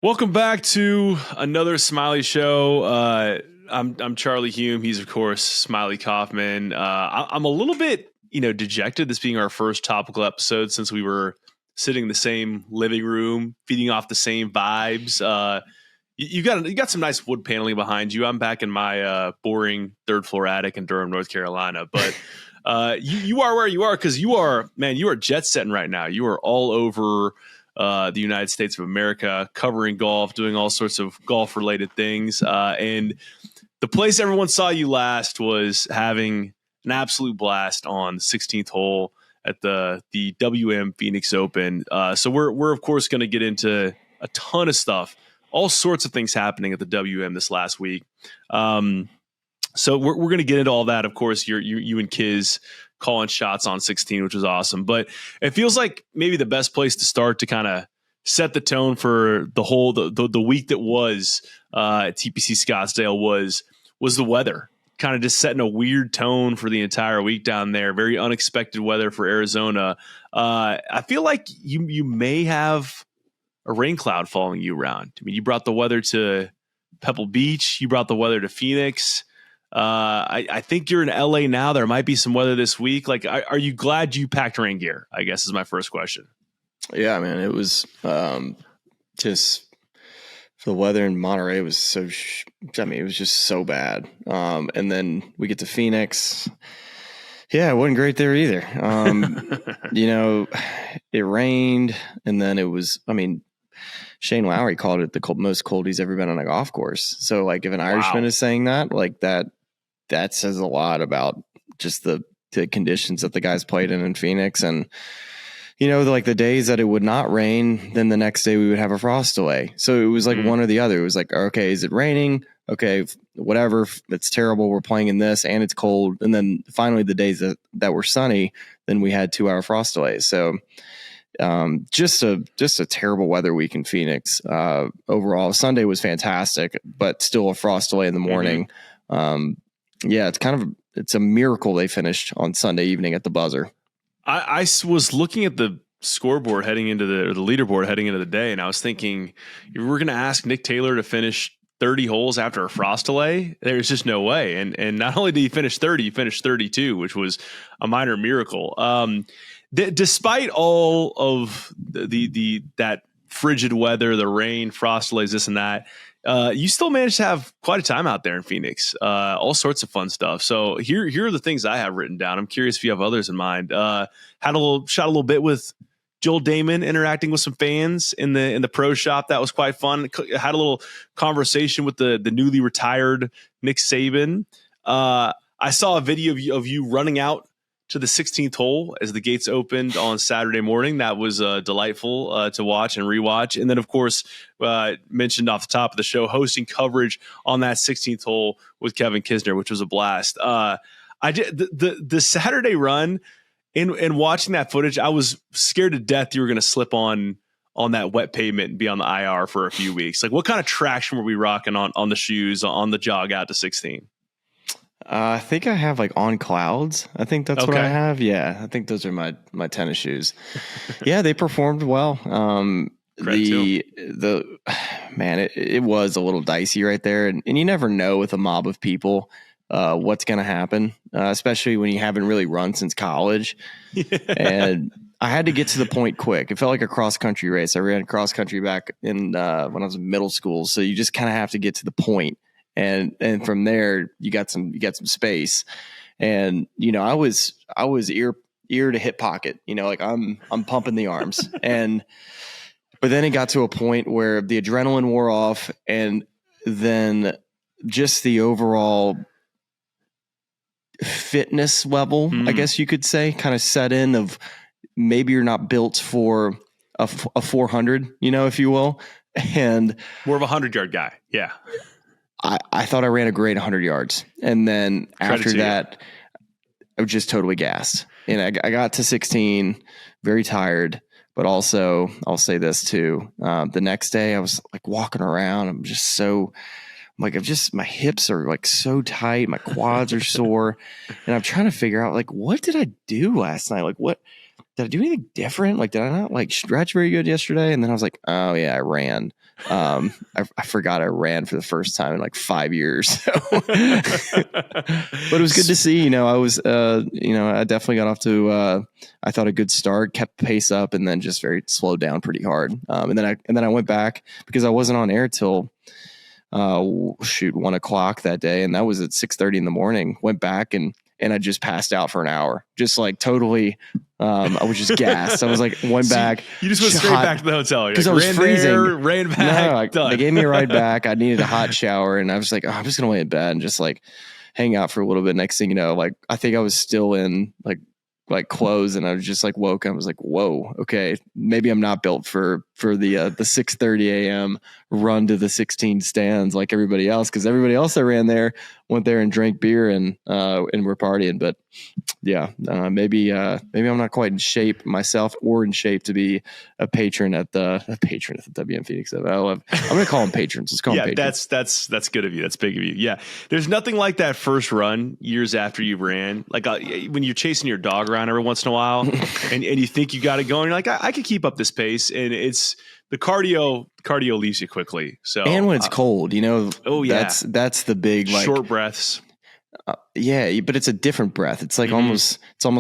Welcome back to another Smylie show. I'm Charlie Hulme. He's of course Smylie Kaufman. I'm a little bit, dejected. This being our first topical episode since we were sitting in the same living room, feeding off the same vibes. You got some nice wood paneling behind you. I'm back in my boring third floor attic in Durham, North Carolina. But you are where you are because you are jet setting right now. You are all over the United States of America, covering golf, doing all sorts of golf related things. And the place everyone saw you last was having an absolute blast on the 16th hole at the WM Phoenix Open. So we're of course going to get into a ton of stuff, all sorts of things happening at the WM this last week. So we're going to get into all that. Of course, you and Kiz calling shots on 16, which was awesome. But it feels like maybe the best place to start to kind of set the tone for the whole the week that was at TPC Scottsdale was the weather. Kind of just setting a weird tone for the entire week down there. Very unexpected weather for Arizona. I feel like you may have a rain cloud following you around. I mean, you brought the weather to Pebble Beach. You brought the weather to Phoenix. I think you're in LA now. There might be some weather this week. Like, are you glad you packed rain gear? I guess is my first question. Yeah, man, it was just for the weather in Monterey was so. It was just so bad. And then we get to Phoenix. Yeah, it wasn't great there either. It rained, and then it was. I mean, Shane Lowry called it the most cold he's ever been on a golf course. So, like, if an Irishman is saying that, like that says a lot about just the conditions that the guys played in Phoenix. And, like the days that it would not rain, then the next day we would have a frost delay. So it was like one or the other. It was like, okay, is it raining? Okay, whatever. It's terrible. We're playing in this and it's cold. And then finally the days that were sunny, then we had 2-hour frost delays. So just a terrible weather week in Phoenix. Overall, Sunday was fantastic, but still a frost delay in the morning. It's a miracle they finished on Sunday evening at the buzzer. I was looking at the scoreboard heading into the leaderboard heading into the day, and I was thinking, if we're going to ask Nick Taylor to finish 30 holes after a frost delay, there's just no way. And not only did he finish 30, he finished 32, which was a minor miracle. Despite all of that frigid weather, the rain, frost delays, this and that, you still managed to have quite a time out there in Phoenix. All sorts of fun stuff. So here are the things I have written down. I'm curious if you have others in mind. Shot a little bit with Joel Damon interacting with some fans in the pro shop. That was quite fun. Had a little conversation with the newly retired Nick Saban. I saw a video of you running out to the 16th hole as the gates opened on Saturday morning. That was delightful to watch and rewatch. And then, of course, mentioned off the top of the show, hosting coverage on that 16th hole with Kevin Kisner, which was a blast. I did the Saturday run in watching that footage. I was scared to death you were going to slip on that wet pavement and be on the IR for a few weeks. Like, what kind of traction were we rocking on the shoes on the jog out to 16? I think I have like On Clouds. I think that's what I have. Yeah, I think those are my tennis shoes. Yeah, they performed well. It was a little dicey right there, and you never know with a mob of people what's going to happen, especially when you haven't really run since college. Yeah. And I had to get to the point quick. It felt like a cross country race. I ran cross country back in when I was in middle school, so you just kind of have to get to the point. And from there you got some space. And I was ear to hip pocket, like I'm pumping the arms. But then it got to a point where the adrenaline wore off, and then just the overall fitness level, I guess you could say, kind of set in of maybe you're not built for a 400, if you will. And more of a 100-yard guy. Yeah. I thought I ran a great 100 yards. And then after that, I was just totally gassed. And I got to 16, very tired. But also, I'll say this too. The next day, I was like walking around. My hips are like so tight. My quads are sore. And I'm trying to figure out, like, what did I do last night? Like, what did I do anything different? Like, did I not like stretch very good yesterday? And then I was like, oh yeah, I ran. I forgot I ran for the first time in like 5 years. So. But it was good to see, I was, I definitely got off to, I thought a good start, kept pace up, and then just very slowed down pretty hard. And then I went back because I wasn't on air till, 1 o'clock that day. And that was at 6:30 in the morning. Went back and I just passed out for an hour, just like totally. I was just gassed. I was like, went back. You just went straight back to the hotel because I was freezing. Ran back. No, they gave me a ride back. I needed a hot shower, and I was like, I'm just gonna lay in bed and just like hang out for a little bit. Next thing you know, like I think I was still in like clothes, and I was just like woke. I was like, whoa, okay, maybe I'm not built for the 6:30 a.m. run to the 16 stands like everybody else, because everybody else that ran there went there and drank beer and were partying. But yeah, maybe I'm not quite in shape myself or in shape to be a patron at the WM Phoenix. I'm gonna call them patrons. Let's call them patrons. That's good of you. That's big of you. Yeah, there's nothing like that first run years after you ran. Like when you're chasing your dog around every once in a while, and you think you got it going. You're like, I could keep up this pace, and it's the cardio leaves you quickly. So and when it's cold, oh yeah, that's the big like short breaths. Yeah, but it's a different breath. It's like almost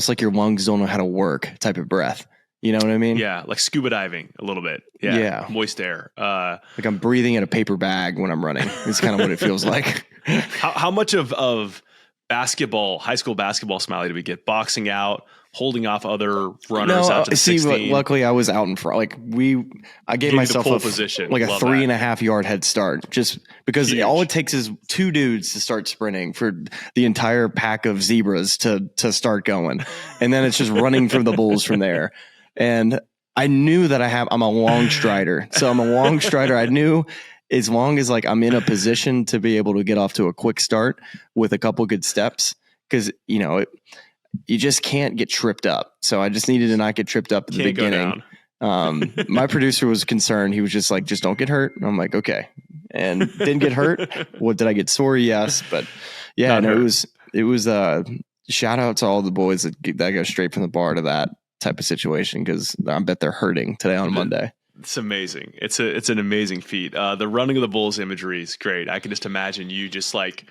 like your lungs don't know how to work type of breath. You know what I mean? Yeah, like scuba diving a little bit. Yeah. Moist air. Like I'm breathing in a paper bag when I'm running. It's kind of what it feels like. How much of basketball, high school basketball, Smylie, did we get? Boxing out, holding off other runners out to the 16? Luckily I was out in front. Like I gave myself a position, like a 3.5 yard head start, just because all it takes is 2 dudes to start sprinting for the entire pack of zebras to start going. And then it's just running from the bulls from there. And I knew that I'm a long strider. So I'm a long strider. I knew as long as like I'm in a position to be able to get off to a quick start with a couple good steps, because you just can't get tripped up. So I just needed to not get tripped up at the beginning. My producer was concerned. He was just like, just don't get hurt. And I'm like, okay. And didn't get hurt. What, did I get sore? Yes. But yeah, it was shout out to all the boys that go straight from the bar to that type of situation, because I bet they're hurting today on Monday. It's amazing. It's an amazing feat. The running of the bulls imagery is great. I can just imagine you just like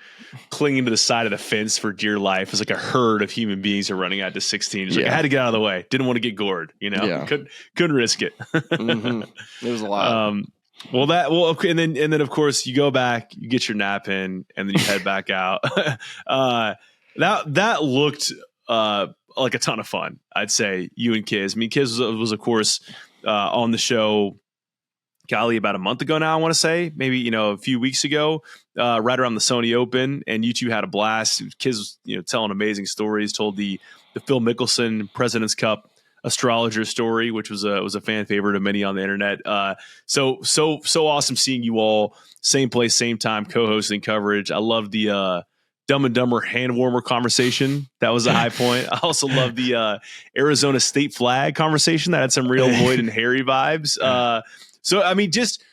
clinging to the side of the fence for dear life as like a herd of human beings are running out to 16. Just like, I had to get out of the way. Didn't want to get gored. Couldn't risk it. It was a lot. And then of course you go back, you get your nap in, and then you head back out. That looked like a ton of fun. I'd say you and Kiz. I mean, Kiz was of course on the show, golly, about a month ago now, I want to say, maybe, a few weeks ago, right around the Sony Open, and you two had a blast. Kiz was, telling amazing stories, told the Phil Mickelson President's Cup astrologer story, which was a fan favorite of many on the internet. So awesome seeing you all, same place, same time, co-hosting coverage. I love the Dumb and Dumber hand warmer conversation. That was a high point. I also love the Arizona state flag conversation that had some real Lloyd and Harry vibes. So, I mean, just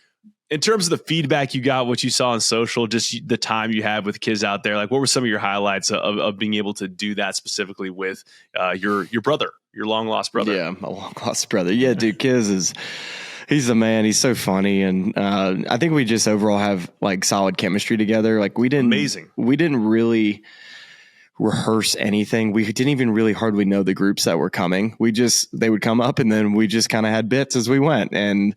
in terms of the feedback you got, what you saw on social, just the time you had with kids out there, like what were some of your highlights of being able to do that specifically with your brother, your long lost brother? Yeah, my long lost brother. Yeah, dude, Kiz he's the man. He's so funny. And I think we just overall have like solid chemistry together. Like we didn't really rehearse anything. We didn't even really hardly know the groups that were coming. They would come up and then we just kind of had bits as we went. And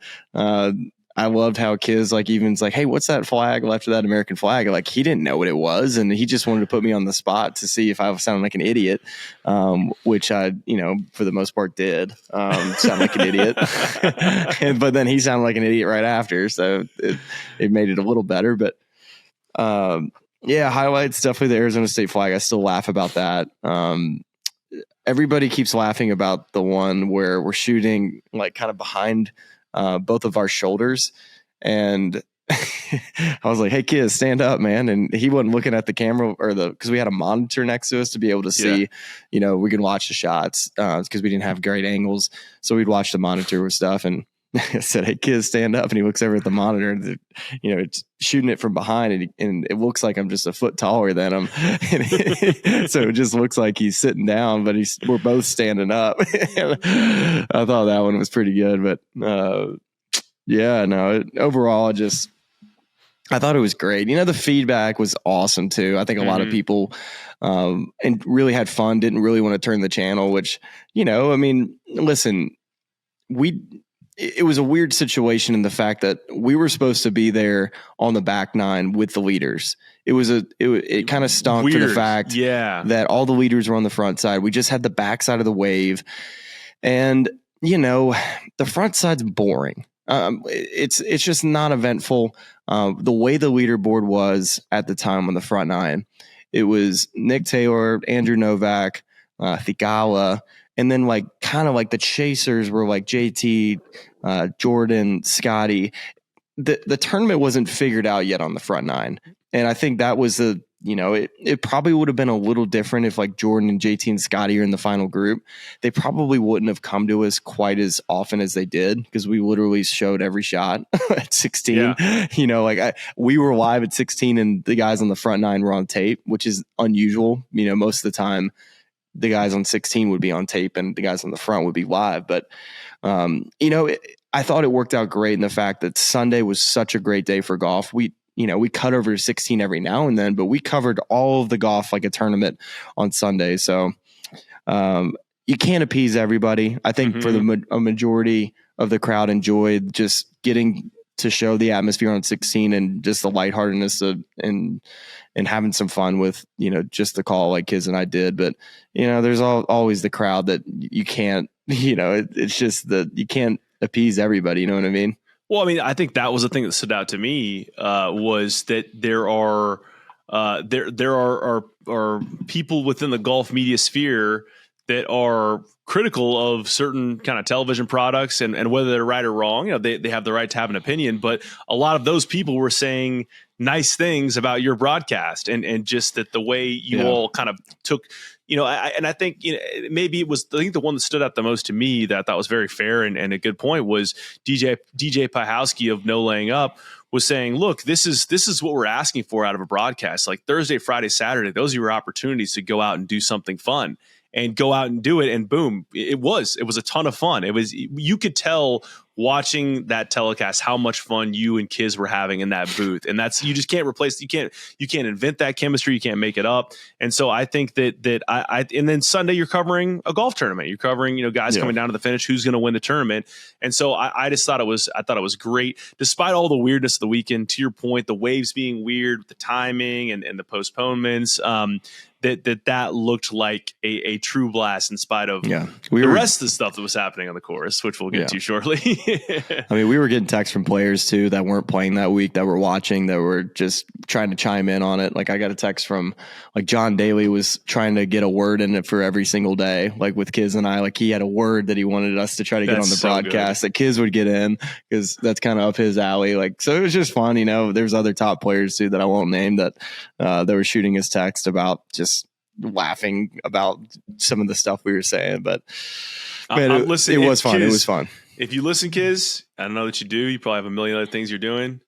I loved how Kiz even's like, hey, what's that flag left of that American flag? Like he didn't know what it was. And he just wanted to put me on the spot to see if I was sounding like an idiot, which I, for the most part did sound like an idiot. But then he sounded like an idiot right after. So it made it a little better. But highlights, definitely the Arizona state flag. I still laugh about that. Everybody keeps laughing about the one where we're shooting like kind of behind both of our shoulders. And I was like, hey, kids, stand up, man. And he wasn't looking at the camera because we had a monitor next to us to be able to see, we could watch the shots because we didn't have great angles. So we'd watch the monitor with stuff. And I said, "Hey, kids, stand up." And he looks over at the monitor, and it's shooting it from behind, and it looks like I'm just a foot taller than him. So it just looks like he's sitting down, but we're both standing up. I thought that one was pretty good, but overall, I thought it was great. The feedback was awesome too. I think a lot of people and really had fun, didn't really want to turn the channel, which, listen, it was a weird situation in the fact that we were supposed to be there on the back nine with the leaders. It kind of stunk for the fact that all the leaders were on the front side. We just had the back side of the wave, and the front side's boring. It's just not eventful. The way the leaderboard was at the time on the front nine, it was Nick Taylor, Andrew Novak, Thigala, and then kind of the chasers were like JT, Jordan, Scottie. The tournament wasn't figured out yet on the front nine, and I think that was it probably would have been a little different if Jordan and JT and Scottie are in the final group. They probably wouldn't have come to us quite as often as they did, because we literally showed every shot at 16. Yeah. We were live at 16 and the guys on the front nine were on tape, which is unusual. Most of the time the guys on 16 would be on tape and the guys on the front would be live. But, I thought it worked out great in the fact that Sunday was such a great day for golf. We cut over to 16 every now and then, but we covered all of the golf like a tournament on Sunday. So you can't appease everybody. I think for a majority of the crowd enjoyed just getting to show the atmosphere on 16 and just the lightheartedness and having some fun with, just the call like Kiz and I did. But, there's always the crowd that you can't, it's just that you can't appease everybody. You know what I mean? Well, I think that was the thing that stood out to me, was that there are people within the golf media sphere that are critical of certain kind of television products and whether they're right or wrong. They have the right to have an opinion, but a lot of those people were saying nice things about your broadcast and just that the way you all kind of took, I think, maybe it was, I think the one that stood out the most to me that I thought was very fair and a good point was DJ Pahowski of No Laying Up was saying, look, this is what we're asking for out of a broadcast. Like Thursday, Friday, Saturday, those are your opportunities to go out and do something fun. And go out and do it, and boom, it was a ton of fun. You could tell watching that telecast how much fun you and Kiz were having in that booth, and you just can't replace. You can't invent that chemistry. You can't make it up. And so I think that and then Sunday you're covering a golf tournament. You're covering guys coming down to the finish. Who's going to win the tournament? And so I just thought it was great, despite all the weirdness of the weekend. To your point, the waves being weird, the timing and the postponements. That looked like a true blast in spite of the rest of the stuff that was happening on the course, which we'll get to shortly. We were getting texts from players too that weren't playing that week, that were watching, that were just trying to chime in on it. I got a text from John Daly was trying to get a word in it for every single day, with Kiz and I. He had a word that he wanted us to try to get on the broadcast that Kiz would get in, because that's kind of up his alley. So it was just fun. There's other top players too that I won't name that were shooting his text about just laughing about some of the stuff we were saying. But man, it was fun. Kiz, it was fun. If you listen, Kiz, I don't know that you do. You probably have a million other things you're doing.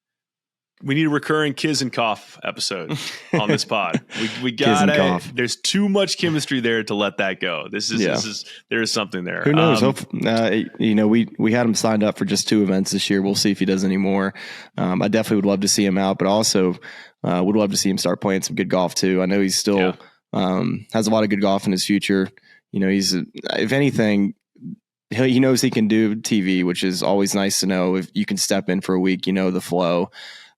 We need a recurring Kiz and Cough episode on this pod. We got it. There's too much chemistry there to let that go. There is something there. Who knows? We had him signed up for just 2 events this year. We'll see if he does any more. I definitely would love to see him out, but also would love to see him start playing some good golf too. I know he's still has a lot of good golf in his future. He's if anything, he knows he can do TV, which is always nice to know. If you can step in for a week, the flow.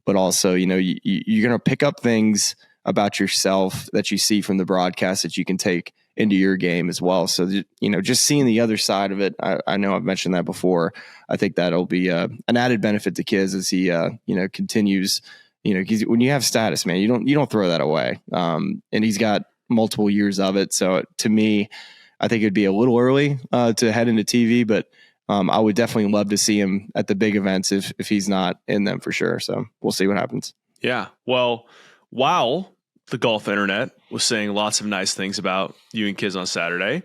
But also, you're going to pick up things about yourself that you see from the broadcast that you can take into your game as well. So, just seeing the other side of it, I know I've mentioned that before. I think that'll be an added benefit to Kiz as he, continues. When you have status, man, you don't throw that away. And he's got multiple years of it. So to me, I think it'd be a little early to head into TV, but I would definitely love to see him at the big events if he's not in them for sure. So we'll see what happens. Yeah. Well, while the golf internet was saying lots of nice things about you and Kiz on Saturday,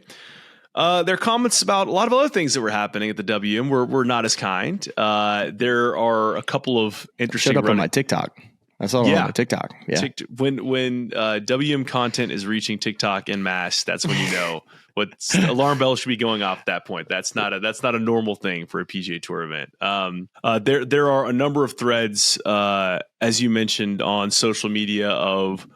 Their comments about a lot of other things that were happening at the WM were not as kind. There are a couple of interesting. Showed up on my TikTok. I saw it on my TikTok. Yeah. When WM content is reaching TikTok en masse, that's when you know what alarm bells should be going off at that point. That's not a normal thing for a PGA Tour event. There are a number of threads, as you mentioned, on social media of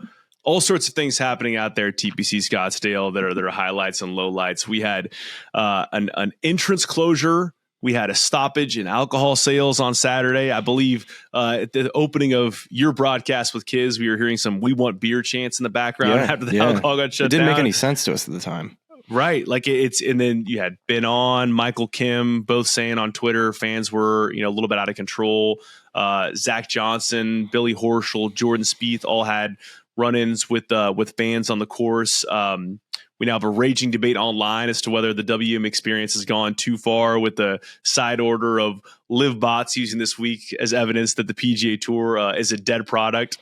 all sorts of things happening out there at TPC Scottsdale that are highlights and lowlights. We had an entrance closure. We had a stoppage in alcohol sales on Saturday. I believe at the opening of your broadcast with Kiz, we were hearing some "We Want Beer" chants in the background after the alcohol got shut down. It didn't make any sense to us at the time. Right. Like and then you had Ben On, Michael Kim, both saying on Twitter, fans were, a little bit out of control. Zach Johnson, Billy Horschel, Jordan Spieth all had run-ins with fans on the course. We now have a raging debate online as to whether the WM experience has gone too far, with the side order of Liv Bots using this week as evidence that the PGA Tour is a dead product,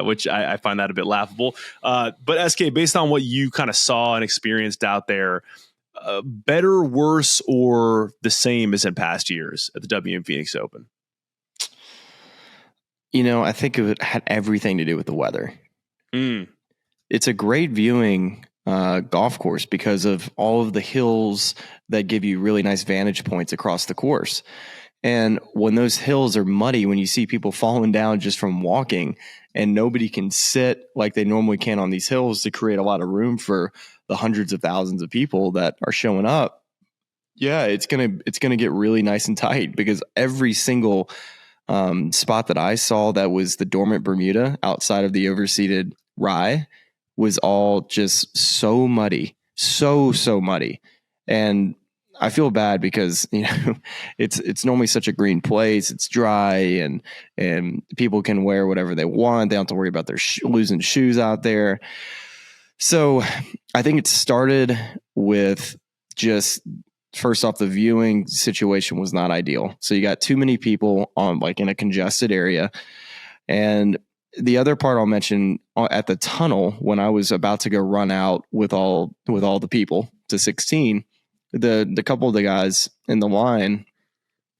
which I find that a bit laughable. But SK, based on what you kind of saw and experienced out there, better, worse, or the same as in past years at the WM Phoenix Open? I think it had everything to do with the weather. It's a great viewing golf course because of all of the hills that give you really nice vantage points across the course. And when those hills are muddy, when you see people falling down just from walking, and nobody can sit like they normally can on these hills to create a lot of room for the hundreds of thousands of people that are showing up, it's gonna get really nice and tight, because every single spot that I saw that was the dormant Bermuda outside of the overseeded rye was all just so muddy, so muddy. And I feel bad because, it's normally such a green place. It's dry and people can wear whatever they want. They don't have to worry about their losing shoes out there. So I think it started with just, first off, the viewing situation was not ideal. So you got too many people on, like, in a congested area. And the other part I'll mention, at the tunnel, when I was about to go run out with all the people to 16, the couple of the guys in the line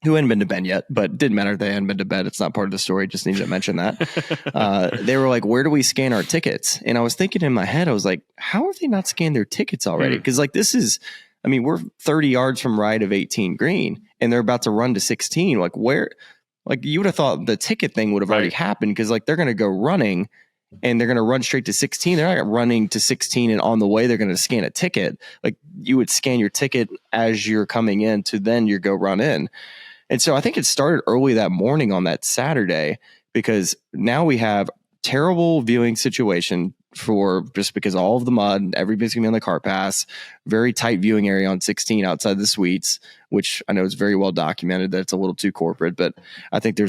who hadn't been to bed yet, but didn't matter if they hadn't been to bed. It's not part of the story. Just needed to mention that. They were like, "Where do we scan our tickets?" And I was thinking in my head, I was like, how have they not scanned their tickets already? Because we're 30 yards from right of 18 green, and they're about to run to 16. Like, where? Like, you would have thought the ticket thing would have already happened, because they're going to go running and they're going to run straight to 16. They're not running to 16 and on the way they're going to scan a ticket. Like, you would scan your ticket as you're coming in to then you go run in. And so I think it started early that morning on that Saturday, because now we have terrible viewing situation because all of the mud, everybody's gonna be on the cart pass, very tight viewing area on 16 outside the suites, which I know is very well documented that it's a little too corporate, but I think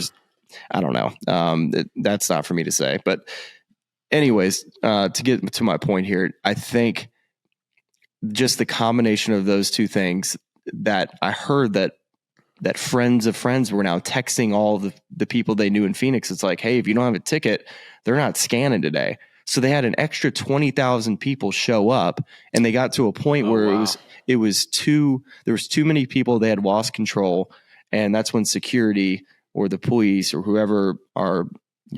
I don't know. That's not for me to say. But anyways, to get to my point here, I think just the combination of those two things, that I heard that friends of friends were now texting all the people they knew in Phoenix. It's like, hey, if you don't have a ticket, they're not scanning today. So they had an extra 20,000 people show up, and they got to a point where there was too many people. They had lost control. And that's when security or the police or whoever are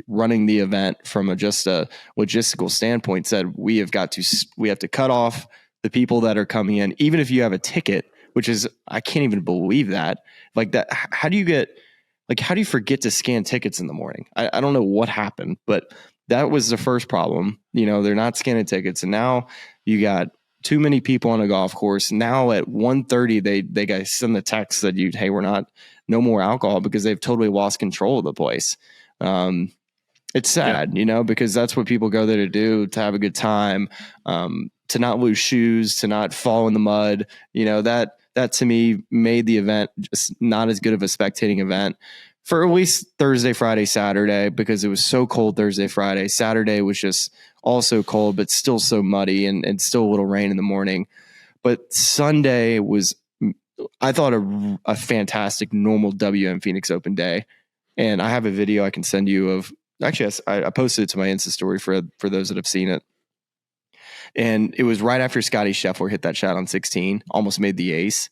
running the event from just a logistical standpoint said, we have to cut off the people that are coming in, even if you have a ticket, which is, I can't even believe that. Like that, how do you forget to scan tickets in the morning? I don't know what happened, but that was the first problem. They're not scanning tickets. And now you got too many people on a golf course. Now at 1:30, they guys send the text that hey, no more alcohol, because they've totally lost control of the place. It's sad, because that's what people go there to do, to have a good time, to not lose shoes, to not fall in the mud. That to me made the event just not as good of a spectating event for at least Thursday, Friday, Saturday, because it was so cold Thursday, Friday. Saturday was just also cold, but still so muddy and still a little rain in the morning. But Sunday was, I thought, a fantastic normal WM Phoenix Open day. And I have a video I can send you of, actually, I posted it to my Insta story for those that have seen it. And it was right after Scottie Scheffler hit that shot on 16, almost made the ace.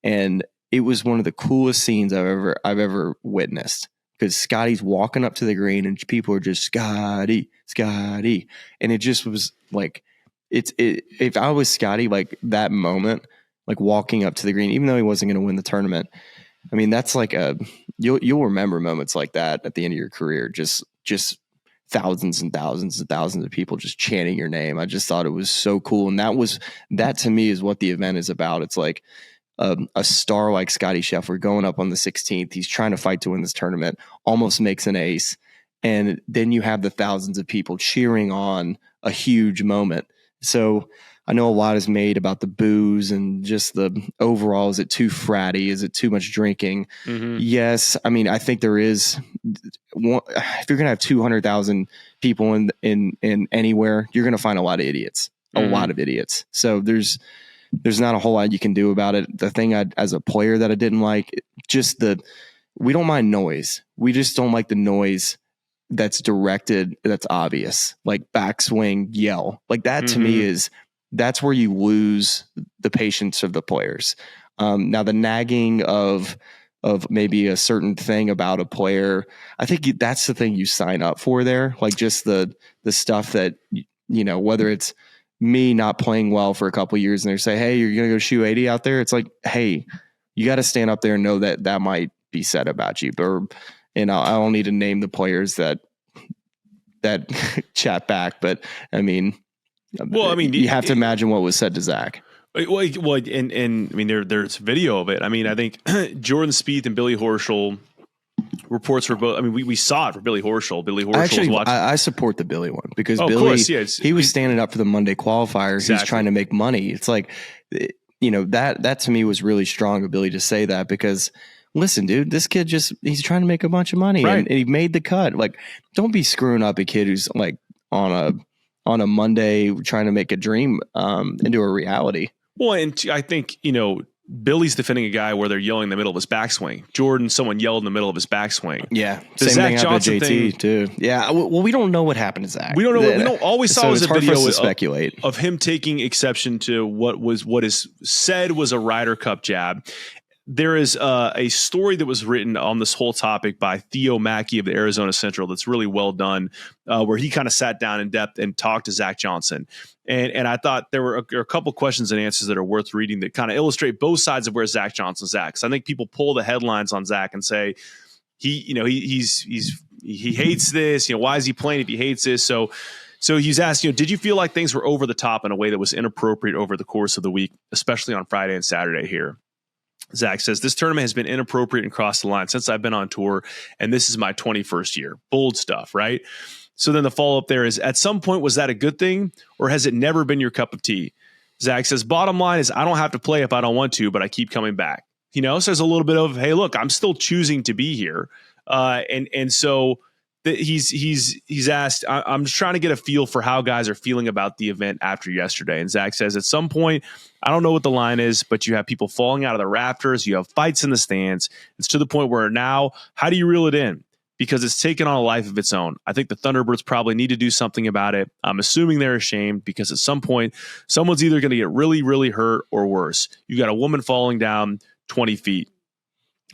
And it was one of the coolest scenes I've ever witnessed, because Scottie's walking up to the green and people are just Scottie. And it just was like, if I was Scottie, like that moment, like walking up to the green, even though he wasn't going to win the tournament, I mean, that's like you'll remember moments like that at the end of your career, just thousands and thousands and thousands of people just chanting your name. I just thought it was so cool. And that to me is what the event is about. It's like a star like Scottie Scheffler going up on the 16th. He's trying to fight to win this tournament, almost makes an ace. And then you have the thousands of people cheering on a huge moment. So I know a lot is made about the booze and just the overall, is it too fratty? Is it too much drinking? Mm-hmm. Yes. I mean, I think there is. If you're going to have 200,000 people in anywhere, you're going to find a lot of idiots, a lot of idiots. So there's not a whole lot you can do about it. The thing as a player that I didn't like, we don't mind noise. We just don't like the noise that's directed, that's obvious, like backswing, yell. Like that to me that's where you lose the patience of the players. Now the nagging of maybe a certain thing about a player, I think that's the thing you sign up for there. Like just the stuff that, whether it's me not playing well for a couple of years and they say, hey, you're going to go shoot 80 out there. It's like, hey, you got to stand up there and know that might be said about you. I don't need to name the players that chat back, but I mean, you have to imagine what was said to Zach. Well, and I mean, there's video of it. I mean, I think Jordan Spieth and Billy Horschel reports for both. I mean, we saw it for Billy Horschel. Billy Horschel was watching. I support the Billy one because Billy, of course, yeah, he was standing up for the Monday qualifier. Exactly. He's trying to make money. It's like, that to me was really strong of Billy to say that, because listen, dude, this kid he's trying to make a bunch of money, right, and he made the cut. Like, don't be screwing up a kid who's like on a Monday trying to make a dream into a reality. Well, and I think, Billy's defending a guy where they're yelling in the middle of his backswing. Jordan, someone yelled in the middle of his backswing. Yeah. The same Zach thing Johnson happened to JT too. Yeah. Well, we don't know what happened to Zach. We don't know. We don't always saw was a video speculate of him taking exception to what is said was a Ryder Cup jab. There is a story that was written on this whole topic by Theo Mackey of the Arizona Central that's really well done, where he kind of sat down in depth and talked to Zach Johnson. And I thought there were a couple questions and answers that are worth reading that kind of illustrate both sides of where Zach Johnson's at. Because I think people pull the headlines on Zach and say he hates this. Why is he playing if he hates this? So he's asked, did you feel like things were over the top in a way that was inappropriate over the course of the week, especially on Friday and Saturday here? Zach says, this tournament has been inappropriate and crossed the line since I've been on tour, and this is my 21st year. Bold stuff, right? So then the follow-up there is, at some point, was that a good thing, or has it never been your cup of tea? Zach says, bottom line is I don't have to play if I don't want to, but I keep coming back. So there's a little bit of, hey, look, I'm still choosing to be here. And so he's asked, I'm just trying to get a feel for how guys are feeling about the event after yesterday. And Zach says, at some point, I don't know what the line is, but you have people falling out of the rafters. You have fights in the stands. It's to the point where now, how do you reel it in? Because it's taken on a life of its own. I think the Thunderbirds probably need to do something about it. I'm assuming they're ashamed because at some point, someone's either going to get really, really hurt or worse. You got a woman falling down 20 feet.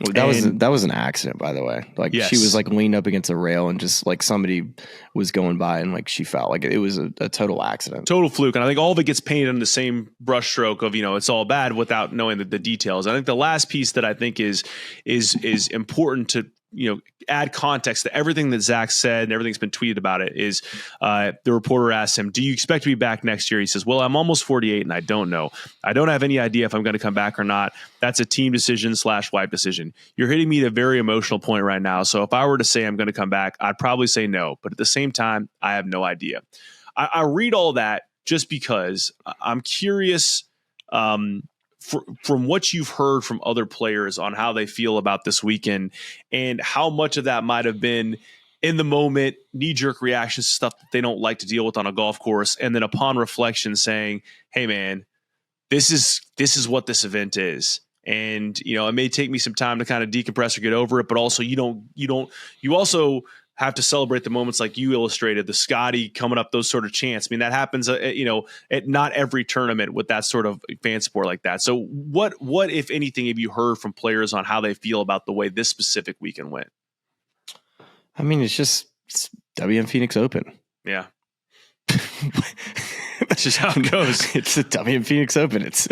Well, that was an accident, by the way. Like, yes. She was like leaned up against a rail and just like somebody was going by and like she fell. Like, it was a total accident. Total fluke. And I think all of it gets painted in the same brushstroke of, it's all bad without knowing the details. I think the last piece that I think is important to add context to everything that Zach said and everything's been tweeted about it is the reporter asked him, do you expect to be back next year? He says, well, I'm almost 48 and I don't know. I don't have any idea if I'm going to come back or not. That's a team decision / wife decision. You're hitting me at a very emotional point right now. So if I were to say I'm going to come back, I'd probably say no. But at the same time, I have no idea. I read all that just because I'm curious from what you've heard from other players on how they feel about this weekend and how much of that might have been in the moment, knee-jerk reactions, stuff that they don't like to deal with on a golf course, and then upon reflection saying, hey man, this is what this event is. And, it may take me some time to kind of decompress or get over it, but also you also have to celebrate the moments like you illustrated, the Scottie coming up, those sort of chants. I mean, that happens, at not every tournament with that sort of fan support like that. So what, if anything, have you heard from players on how they feel about the way this specific weekend went? I mean, it's WM Phoenix Open. Yeah. That's just how it goes. It's the WM Phoenix Open. It's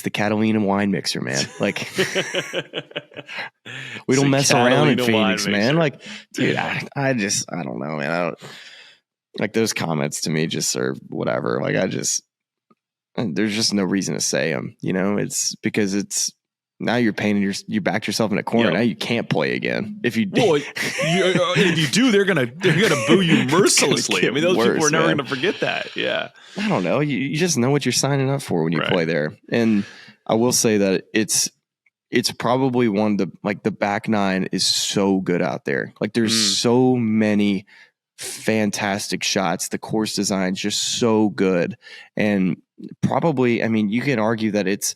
the Catalina wine mixer, man. Like, we don't mess around in Phoenix, man. Like, dude, I don't know, man. I don't like those comments to me just are whatever. Like, there's just no reason to say them, it's because it's, now you're painting you backed yourself in a corner. Yep. Now you can't play again. If you do, if you do, they're gonna boo you mercilessly. I mean, those people are never gonna forget that. Yeah, I don't know. You just know what you're signing up for when you play there. And I will say that it's probably one of the back nine is so good out there. Like, there's so many fantastic shots. The course design is just so good, and probably, I mean, you can argue that it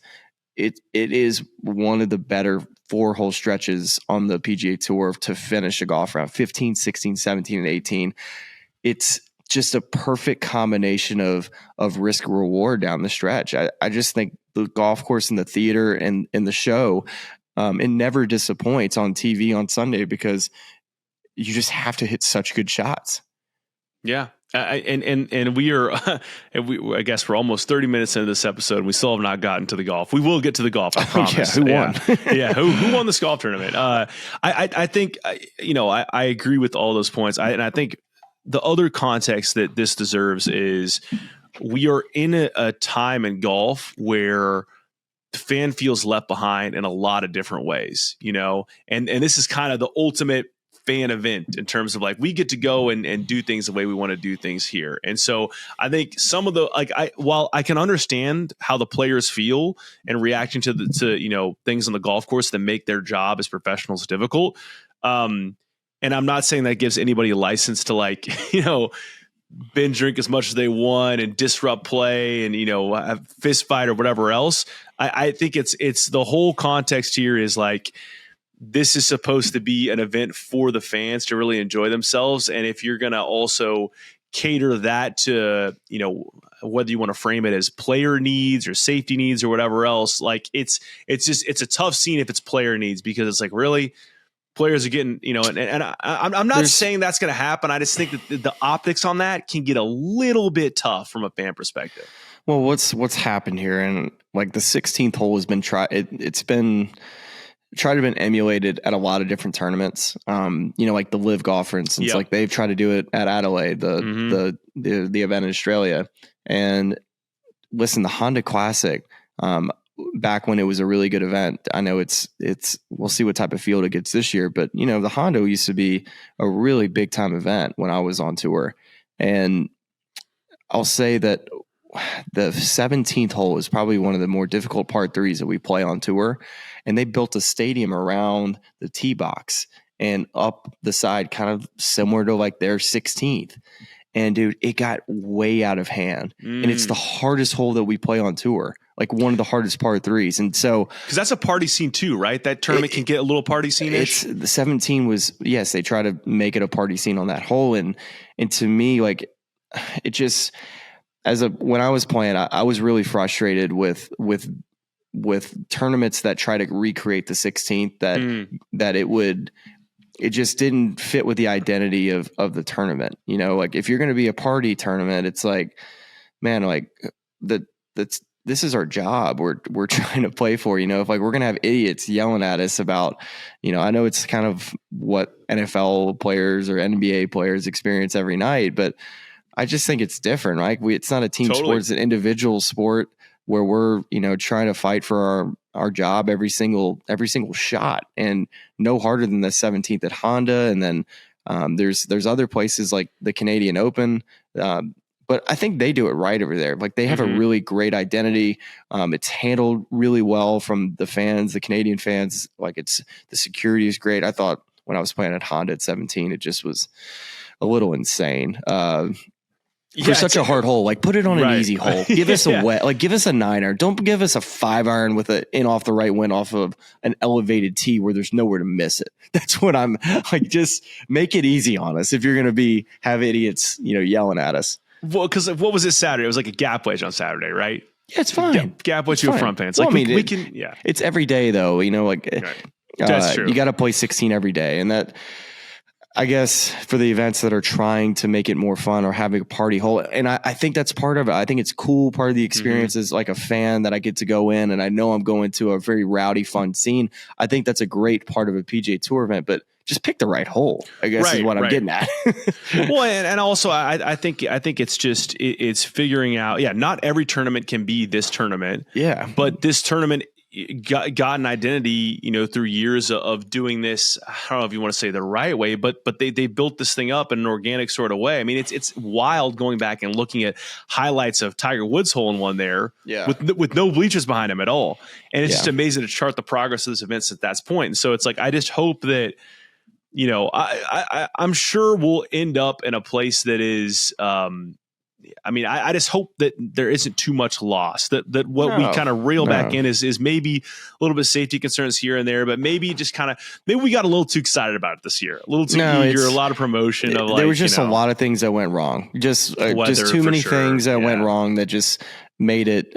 is one of the better 4-hole stretches on the PGA Tour to finish a golf round. 15, 16, 17, and 18. It's just a perfect combination of risk reward down the stretch. I just think the golf course and the theater and the show, it never disappoints on TV on Sunday because you just have to hit such good shots. Yeah. And we are, I guess we're almost 30 minutes into this episode and we still have not gotten to the golf. We will get to the golf, I promise. Who won? Who won this golf tournament? I think, I agree with all those points. And I think the other context that this deserves is we are in a time in golf where the fan feels left behind in a lot of different ways, and this is kind of the ultimate fan event in terms of like, we get to go and do things the way we want to do things here. And so I think some of the, while I can understand how the players feel and reacting to things on the golf course that make their job as professionals difficult. And I'm not saying that gives anybody a license to binge drink as much as they want and disrupt play and, have fist fight or whatever else. I think it's the whole context here is like, this is supposed to be an event for the fans to really enjoy themselves. And if you're going to also cater that to, whether you want to frame it as player needs or safety needs or whatever else, like it's a tough scene if it's player needs, because it's like, really, players are getting, and I'm not saying that's going to happen. I just think that the optics on that can get a little bit tough from a fan perspective. Well, what's happened here, and like the 16th hole has been it's been tried to been emulated at a lot of different tournaments. Like the Live Golf, for instance, like they've tried to do it at Adelaide, the event in Australia. And listen, the Honda Classic, back when it was a really good event, I know it's we'll see what type of field it gets this year, but the Honda used to be a really big time event when I was on tour. And I'll say that the 17th hole is probably one of the more difficult par threes that we play on tour. And they built a stadium around the tee box and up the side, kind of similar to like their 16th. And dude, it got way out of hand. And it's the hardest hole that we play on tour, like one of the hardest par threes. And so, because that's a party scene too, right? That tournament can get a little party scene-ish. The 17 was, yes, they try to make it a party scene on that hole. And to me, like, it just, when I was playing, I was really frustrated with tournaments that try to recreate the 16th, that it just didn't fit with the identity of the tournament. Like if you're going to be a party tournament, it's like, man, like this is our job. We're trying to play for, if like we're going to have idiots yelling at us about, I know it's kind of what NFL players or NBA players experience every night, but I just think it's different, right? It's not a team sport, it's an individual sport where we're, trying to fight for our job every single shot, and no harder than the 17th at Honda. And then there's other places like the Canadian Open. But I think they do it right over there. Like they have a really great identity. It's handled really well from the fans, the Canadian fans. Like the security is great. I thought when I was playing at Honda at 17, it just was a little insane. for such a hard hole. Like, put it on an easy hole. Give us a wet, like, give us a 9-iron. Don't give us a 5-iron with an in off the right wind off of an elevated tee where there's nowhere to miss it. That's what I'm like. Just make it easy on us if you're going to have idiots, yelling at us. Well, because what was it Saturday? It was like a gap wedge on Saturday, right? Yeah, it's fine. Gap wedge to a front pants. Well, like we can. It's every day though. That's true. You got to play 16 every day, and that. I guess for the events that are trying to make it more fun or having a party hole. And I think that's part of it. I think it's cool. Part of the experience is like a fan that I get to go in and I know I'm going to a very rowdy, fun scene. I think that's a great part of a PGA Tour event, but just pick the right hole, I guess is what I'm getting at. Well, and also I think it's just, it's figuring out, not every tournament can be this tournament. Yeah. But this tournament got an identity, through years of doing this. I don't know if you want to say the right way, but they built this thing up in an organic sort of way. I mean, it's wild going back and looking at highlights of Tiger Woods' hole in one there, with no bleachers behind him at all, and it's just amazing to chart the progress of this event at that point. And so it's like I just hope that I'm sure we'll end up in a place that is. I just hope that there isn't too much loss. That what we kind of reel back in is maybe a little bit of safety concerns here and there, but maybe we got a little too excited about it this year. A little too eager, a lot of promotion. There was just a lot of things that went wrong. Just too many things that went wrong that just made it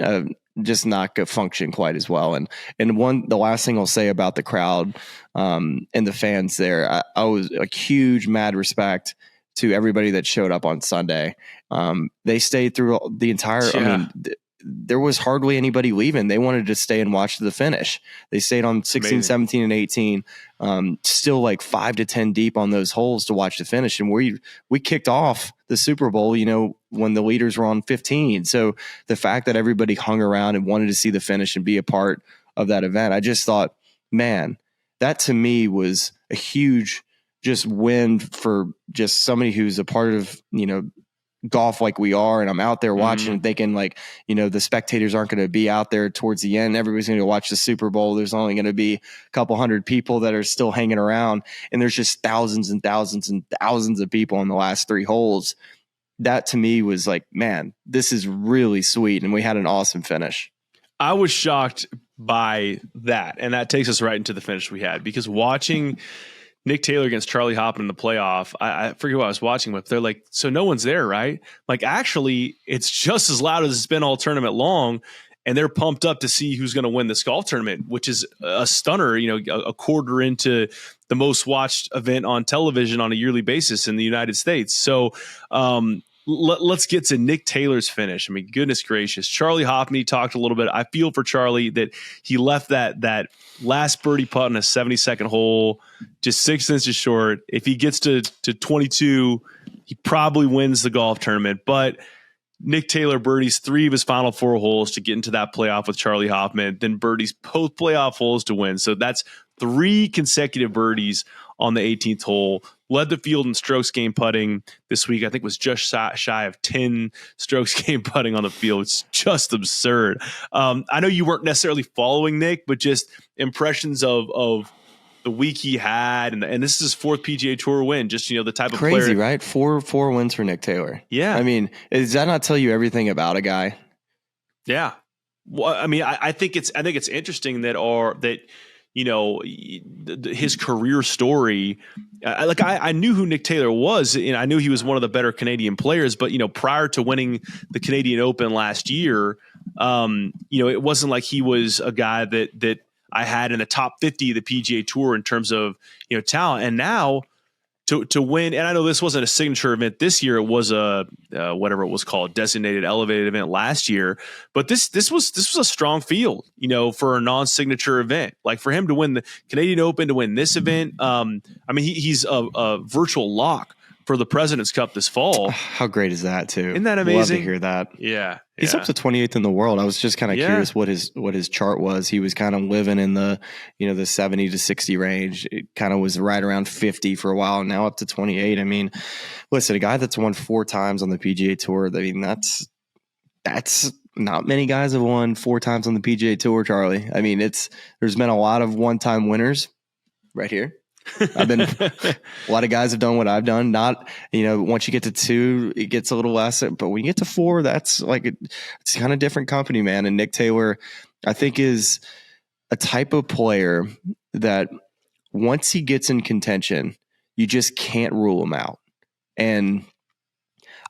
just not function quite as well. And the last thing I'll say about the crowd and the fans there, I was a huge mad respect to everybody that showed up on Sunday. They stayed through the entire, there was hardly anybody leaving. They wanted to stay and watch the finish. They stayed on 16, 17, and 18, still like 5 to 10 deep on those holes to watch the finish. And we kicked off the Super Bowl, when the leaders were on 15. So the fact that everybody hung around and wanted to see the finish and be a part of that event, I just thought, man, that to me was a huge just win for just somebody who's a part of, golf like we are. And I'm out there watching and thinking like, the spectators aren't going to be out there towards the end. Everybody's going to watch the Super Bowl. There's only going to be a couple hundred people that are still hanging around. And there's just thousands and thousands and thousands of people in the last 3 holes. That to me was like, man, this is really sweet. And we had an awesome finish. I was shocked by that. And that takes us right into the finish we had, because watching Nick Taylor against Charlie Hoffman in the playoff, I forget what I was watching with. They're like, so no one's there, right? Like, actually, it's just as loud as it's been all tournament long, and they're pumped up to see who's going to win this golf tournament, which is a stunner, a quarter into the most watched event on television on a yearly basis in the United States. So let's get to Nick Taylor's finish. I mean, goodness gracious. Charlie Hoffman, he talked a little bit. I feel for Charlie that he left that last birdie putt on a 72nd hole just 6 inches short. If he gets to 22, he probably wins the golf tournament. But Nick Taylor birdies 3 of his final 4 holes to get into that playoff with Charlie Hoffman, then birdies both playoff holes to win. So that's 3 consecutive birdies on the 18th hole. Led the field in strokes gained putting this week. I think was just shy of 10 strokes gained putting on the field. It's just absurd. I know you weren't necessarily following Nick, but just impressions of the week he had, and this is his 4th PGA Tour win. Just the type of crazy, player, right? Four wins for Nick Taylor. Yeah, I mean, does that not tell you everything about a guy? Yeah, well, I mean, I think it's interesting that his career story. I knew who Nick Taylor was, and I knew he was one of the better Canadian players. But prior to winning the Canadian Open last year, it wasn't like he was a guy that I had in the top 50 of the PGA Tour in terms of talent. And now to win, and I know this wasn't a signature event this year; it was a whatever it was called, designated elevated event last year. But this was a strong field, for a non-signature event. Like for him to win the Canadian Open, to win this event, I mean, he's a virtual lock for the President's Cup this fall. How great is that too? Isn't that amazing? Love to hear that. Yeah. He's up to 28th in the world. I was just kind of curious what his chart was. He was kind of living in the, the 70 to 60 range. It kind of was right around 50 for a while, and now up to 28. I mean, listen, a guy that's won 4 times on the PGA Tour, I mean, that's not many guys have won 4 times on the PGA Tour, Charlie. I mean, there's been a lot of one-time winners right here. A lot of guys have done what I've done. Not, once you get to 2, it gets a little less, but when you get to 4, that's it's kind of different company, man. And Nick Taylor, I think, is a type of player that once he gets in contention, you just can't rule him out. And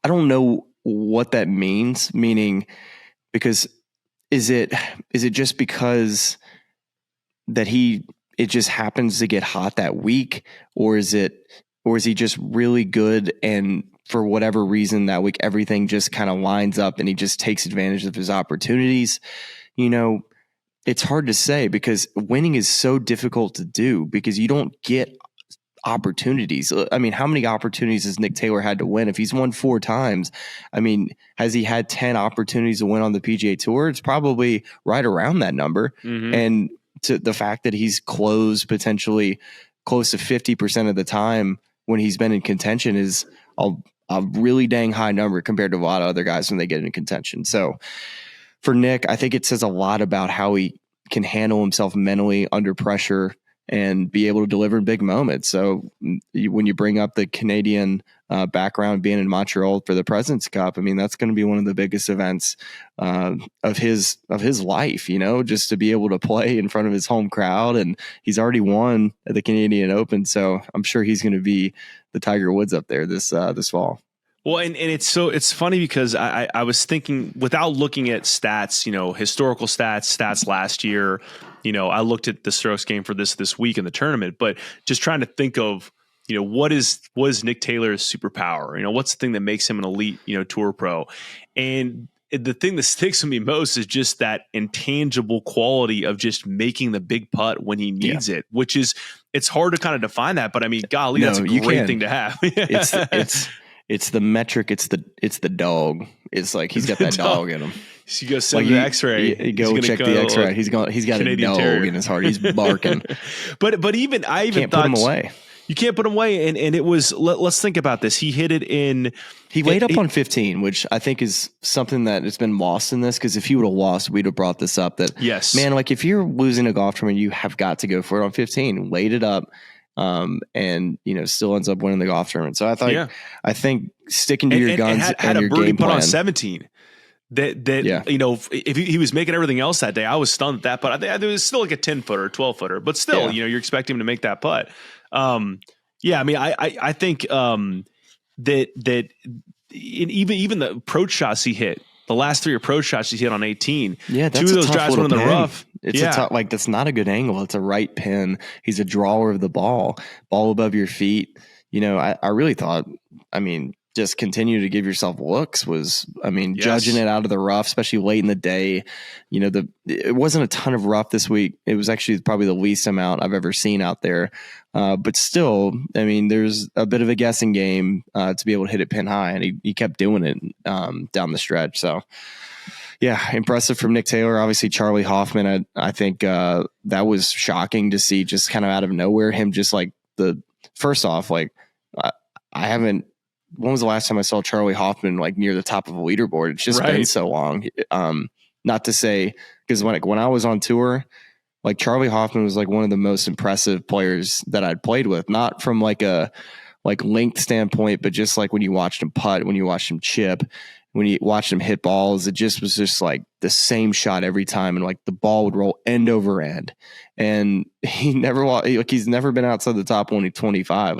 I don't know what that means, meaning, because is it just because that it just happens to get hot that week, or is he just really good, and for whatever reason that week everything just kind of lines up and he just takes advantage of his opportunities? It's hard to say, because winning is so difficult to do because you don't get opportunities. I mean, how many opportunities has Nick Taylor had to win? If he's won 4 times, I mean, has he had 10 opportunities to win on the PGA Tour? It's probably right around that number. Mm-hmm. And to the fact that he's closed potentially close to 50% of the time when he's been in contention is a really dang high number compared to a lot of other guys when they get in contention. So for Nick, I think it says a lot about how he can handle himself mentally under pressure and be able to deliver in big moments. So when you bring up the Canadian background, being in Montreal for the President's Cup, I mean, that's going to be one of the biggest events of his life, just to be able to play in front of his home crowd. And he's already won at the Canadian Open. So I'm sure he's going to be the Tiger Woods up there this fall. Well, and it's funny because I was thinking, without looking at stats, historical stats last year, I looked at the strokes game for this week in the tournament, but just trying to think of, what is Nick Taylor's superpower? What's the thing that makes him an elite, tour pro? And the thing that sticks with me most is just that intangible quality of just making the big putt when he needs it, which it's hard to kind of define that. But I mean, golly, that's a great thing to have. It's the metric. It's the dog. It's like he's got that dog in him. So you go send the X-ray. You go check the X-ray. He's got Canadian a dog terrier in his heart. He's barking. but even I can't put him away. You can't put him away. And it was. Let's think about this. He hit it in. He laid up on 15, which I think is something that has been lost in this. Because if he would have lost, we'd have brought this up. That man, like if you're losing a golf tournament, you have got to go for it on 15. Laid it up. And still ends up winning the golf tournament. So I think sticking to your guns and your game plan. Put on 17. If he was making everything else that day, I was stunned at that. But I think there was still like a 10-footer, 12-footer. But still, you're expecting him to make that putt. I mean, I think that even the approach shots he hit. The last 3 approach shots he hit on 18. Yeah, that's 2 of those drives went in the rough. It's a tough, that's not a good angle. It's a right pin. He's a drawer of the ball above your feet. I really thought, just continue to give yourself looks judging it out of the rough, especially late in the day. It wasn't a ton of rough this week. It was actually probably the least amount I've ever seen out there. But still, there's a bit of a guessing game to be able to hit it pin high, and he kept doing it down the stretch. So, yeah, impressive from Nick Taylor. Obviously, Charlie Hoffman, I think that was shocking to see, just kind of out of nowhere. Him just first off, I haven't. When was the last time I saw Charlie Hoffman near the top of a leaderboard? It's just been so long. Not to say, because when I was on tour, Charlie Hoffman was one of the most impressive players that I'd played with. Not from a length standpoint, but just when you watched him putt, when you watched him chip, when you watched him hit balls, it just was just the same shot every time, and the ball would roll end over end, and he never he's never been outside the top 125.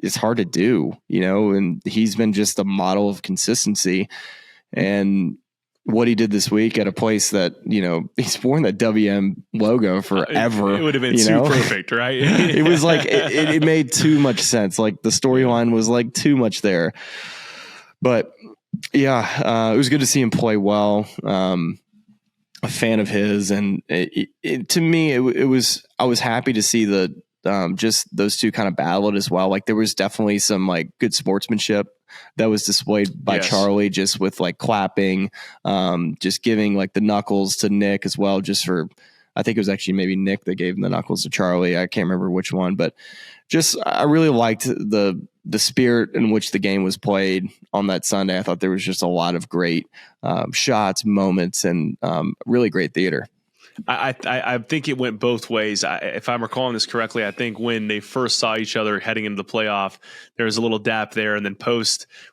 It's hard to do, and he's been just a model of consistency. And what he did this week at a place that, he's worn that WM logo forever. It would have been too perfect, right? It was it made too much sense. The storyline was too much there. But yeah, it was good to see him play well. A fan of his. And to me, I was happy to see just those two kind of battled as well. There was definitely some good sportsmanship that was displayed by Charlie, just with clapping, just giving the knuckles to Nick as well. I think it was actually maybe Nick that gave the knuckles to Charlie. I can't remember which one, but I really liked the spirit in which the game was played on that Sunday. I thought there was just a lot of great shots, moments, and really great theater. I think it went both ways. If I'm recalling this correctly, I think when they first saw each other heading into the playoff, there was a little dap there, and then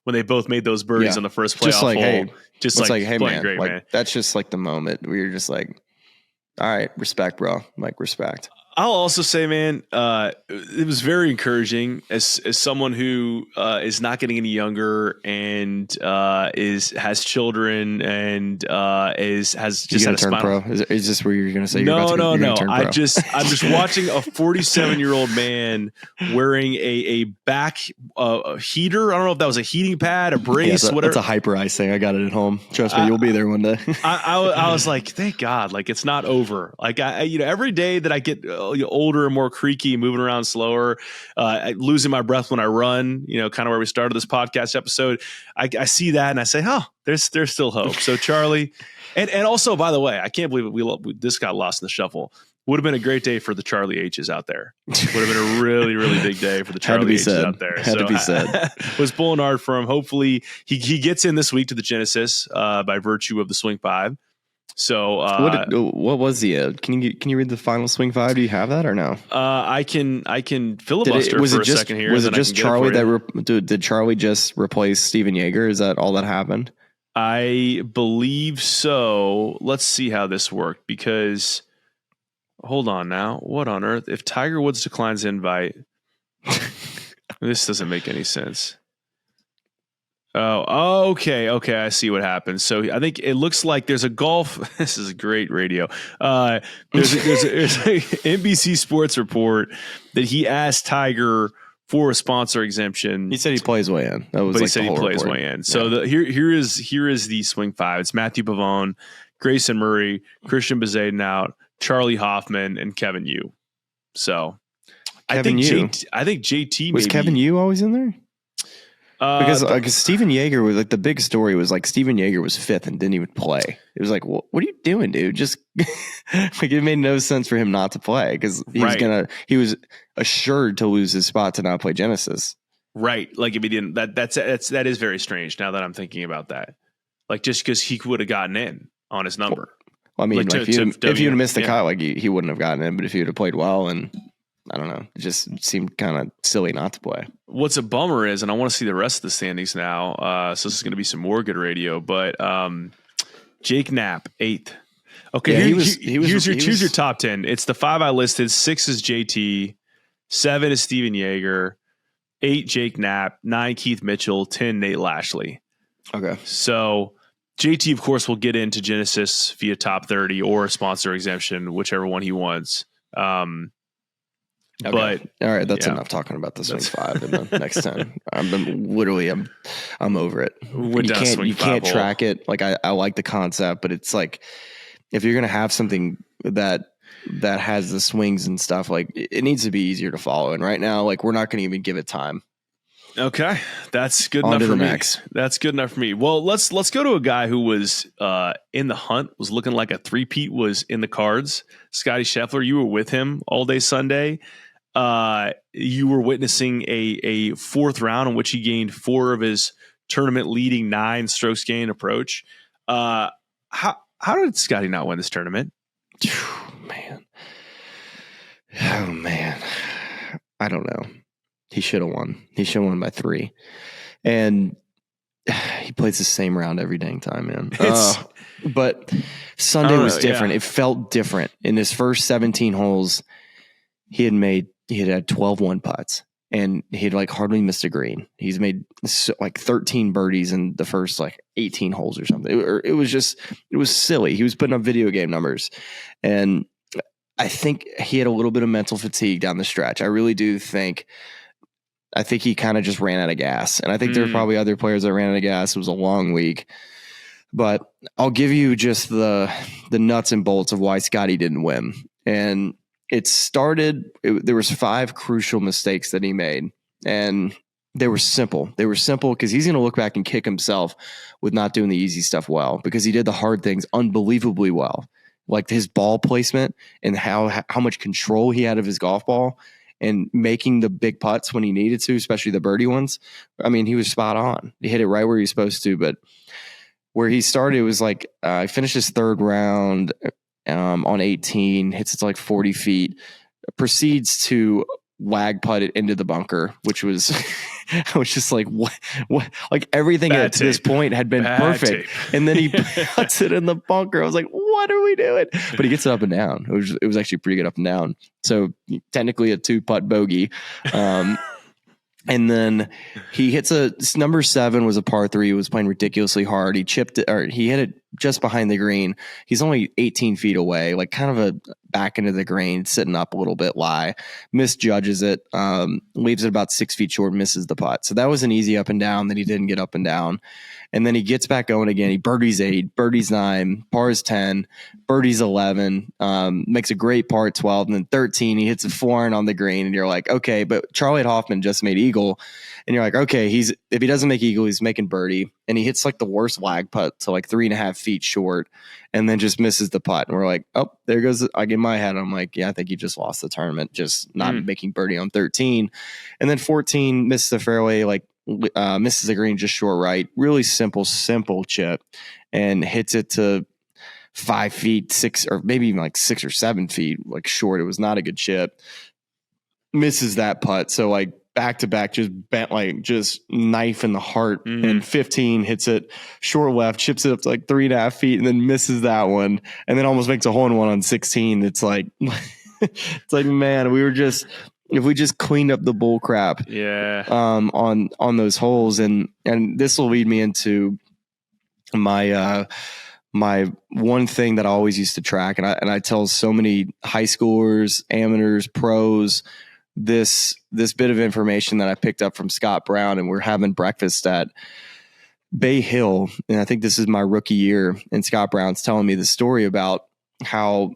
when they both made those birdies on the first playoff just like, hole, hey, hey, playing man, great, like, man. That's just like the moment where you're just like, all right, respect, bro. Like, respect. I'll also say, man, it was very encouraging as someone who is not getting any younger and has children and has just had a turn pro. Is this where you're going to say no? I'm just watching a 47-year-old man wearing a back heater. I don't know if that was a heating pad, a brace, whatever. It's a hyper ice thing. I got it at home. Trust me, you'll be there one day. I was like, thank God, like it's not over. Like every day that I get older and more creaky, moving around slower, losing my breath when I run, kind of where we started this podcast episode. I see that and I say, oh, there's still hope. So Charlie, and also, by the way, I can't believe this got lost in the shuffle. Would have been a great day for the Charlie H's out there. Would have been a really, really big day for the Charlie H's out there. Had to be said. Was pulling hard for him. Hopefully he gets in this week to the Genesis by virtue of the Swing 5. So what was the can you read the final Swing 5? Do you have that or no? I can filibuster for a second here. Was it just Charlie did Charlie just replace Steven Yeager? Is that all that happened? I believe so. Let's see how this worked, because hold on now. What on earth? If Tiger Woods declines the invite, this doesn't make any sense. Oh, okay. I see what happened. So I think it looks like there's a golf. This is great radio. There's a NBC Sports report that he asked Tiger for a sponsor exemption. He said he plays way in. That was but like he said he plays way in. So here is the Swing 5. It's Matthew Pavone, Grayson Murray, Christian Bezadenhout, Charlie Hoffman, and Kevin Yu. So I think JT was Kevin Yu always in there. Because Steven Yeager was like, the big story was like Steven Yeager was 5th and didn't even play. It was like, what are you doing, dude? Just like, it made no sense for him not to play, because he was assured to lose his spot to not play Genesis. Right. Like if he didn't, that is very strange now that I'm thinking about that. Like just because he would have gotten in on his number. Well, I mean, like if you'd missed the cut, like he wouldn't have gotten in, but if he would have played well, and I don't know, it just seemed kind of silly not to play. What's a bummer is, and I want to see the rest of the standings now, so this is going to be some more good radio, but Jake Knapp, 8th. Okay, choose your top 10. It's the 5 I listed. 6 is JT, 7 is Steven Yeager, 8 Jake Knapp, 9 Keith Mitchell, 10 Nate Lashley. Okay. So JT, of course, will get into Genesis via top 30 or a sponsor exemption, whichever one he wants. Okay. But all right, that's enough talking about the Swing 5 in the next 10. I'm over it. You can't track it. Like I like the concept, but it's like, if you're gonna have something that has the swings and stuff, like it needs to be easier to follow. And right now, like, we're not gonna even give it time. Okay, that's good enough for me. That's good enough for me. Well, let's go to a guy who was in the hunt, was looking like a three-peat was in the cards. Scottie Scheffler, you were with him all day Sunday. You were witnessing a fourth round in which he gained 4 of his tournament leading 9 strokes gain approach. How did Scottie not win this tournament? Oh man, I don't know. He should have won. He should have won by 3, and he plays the same round every dang time, man. But Sunday was different. Yeah. It felt different. In his first 17 holes, he had 12 one putts, and he'd like hardly missed a green. He's made like 13 birdies in the first like 18 holes or something. It was silly. He was putting up video game numbers, and I think he had a little bit of mental fatigue down the stretch. I really do think. I think he kind of just ran out of gas, and I think there were probably other players that ran out of gas. It was a long week, but I'll give you just the nuts and bolts of why Scottie didn't win. And it started, there was 5 crucial mistakes that he made, and they were simple. They were simple because he's going to look back and kick himself with not doing the easy stuff well, because he did the hard things unbelievably well, like his ball placement and how much control he had of his golf ball and making the big putts when he needed to, especially the birdie ones. I mean, he was spot on. He hit it right where he was supposed to, but where he started was like, I finished his 3rd round on 18, hits it to like 40 feet, proceeds to wag putt it into the bunker, which was, I was just like, what, like everything Bad at to this point had been perfect. And then he puts it in the bunker. I was like, what are we doing? But he gets it up and down. It was actually pretty good up and down. So technically a 2-putt bogey. And then he hits number 7 was a par 3. He was playing ridiculously hard. He chipped it, or he hit it just behind the green. He's only 18 feet away, like kind of a back into the green, sitting up a little bit, misjudges it, leaves it about 6 feet short, misses the putt. So that was an easy up and down that he didn't get up and down. And then he gets back going again. He birdies 8, birdies 9, pars 10, birdies 11, makes a great par 12, and then 13, he hits a 4-iron on the green. And you're like, okay, but Charlie Hoffman just made eagle. And you're like, okay, if he doesn't make eagle, he's making birdie. And he hits like the worst lag putt to like 3.5 feet short, and then just misses the putt. And we're like, oh, there goes. Like in my head, I'm like, yeah, I think he just lost the tournament, just not making birdie on 13. And then 14 misses the fairway, like misses the green just short right. Really simple chip, and hits it to 5 feet, 6, or maybe even like 6 or 7 feet, like short. It was not a good chip. Misses that putt. So like back to back, just bent, like just knife in the heart. And 15 hits it short left, chips it up to like 3.5 feet, and then misses that one, and then almost makes a hole in one on 16. It's like, it's like, man, if we just cleaned up the bull crap, on those holes, and this will lead me into my my one thing that I always used to track, and I tell so many high schoolers, amateurs, pros, this bit of information that I picked up from Scott Brown, and we're having breakfast at Bay Hill, and I think this is my rookie year, and Scott Brown's telling me the story about how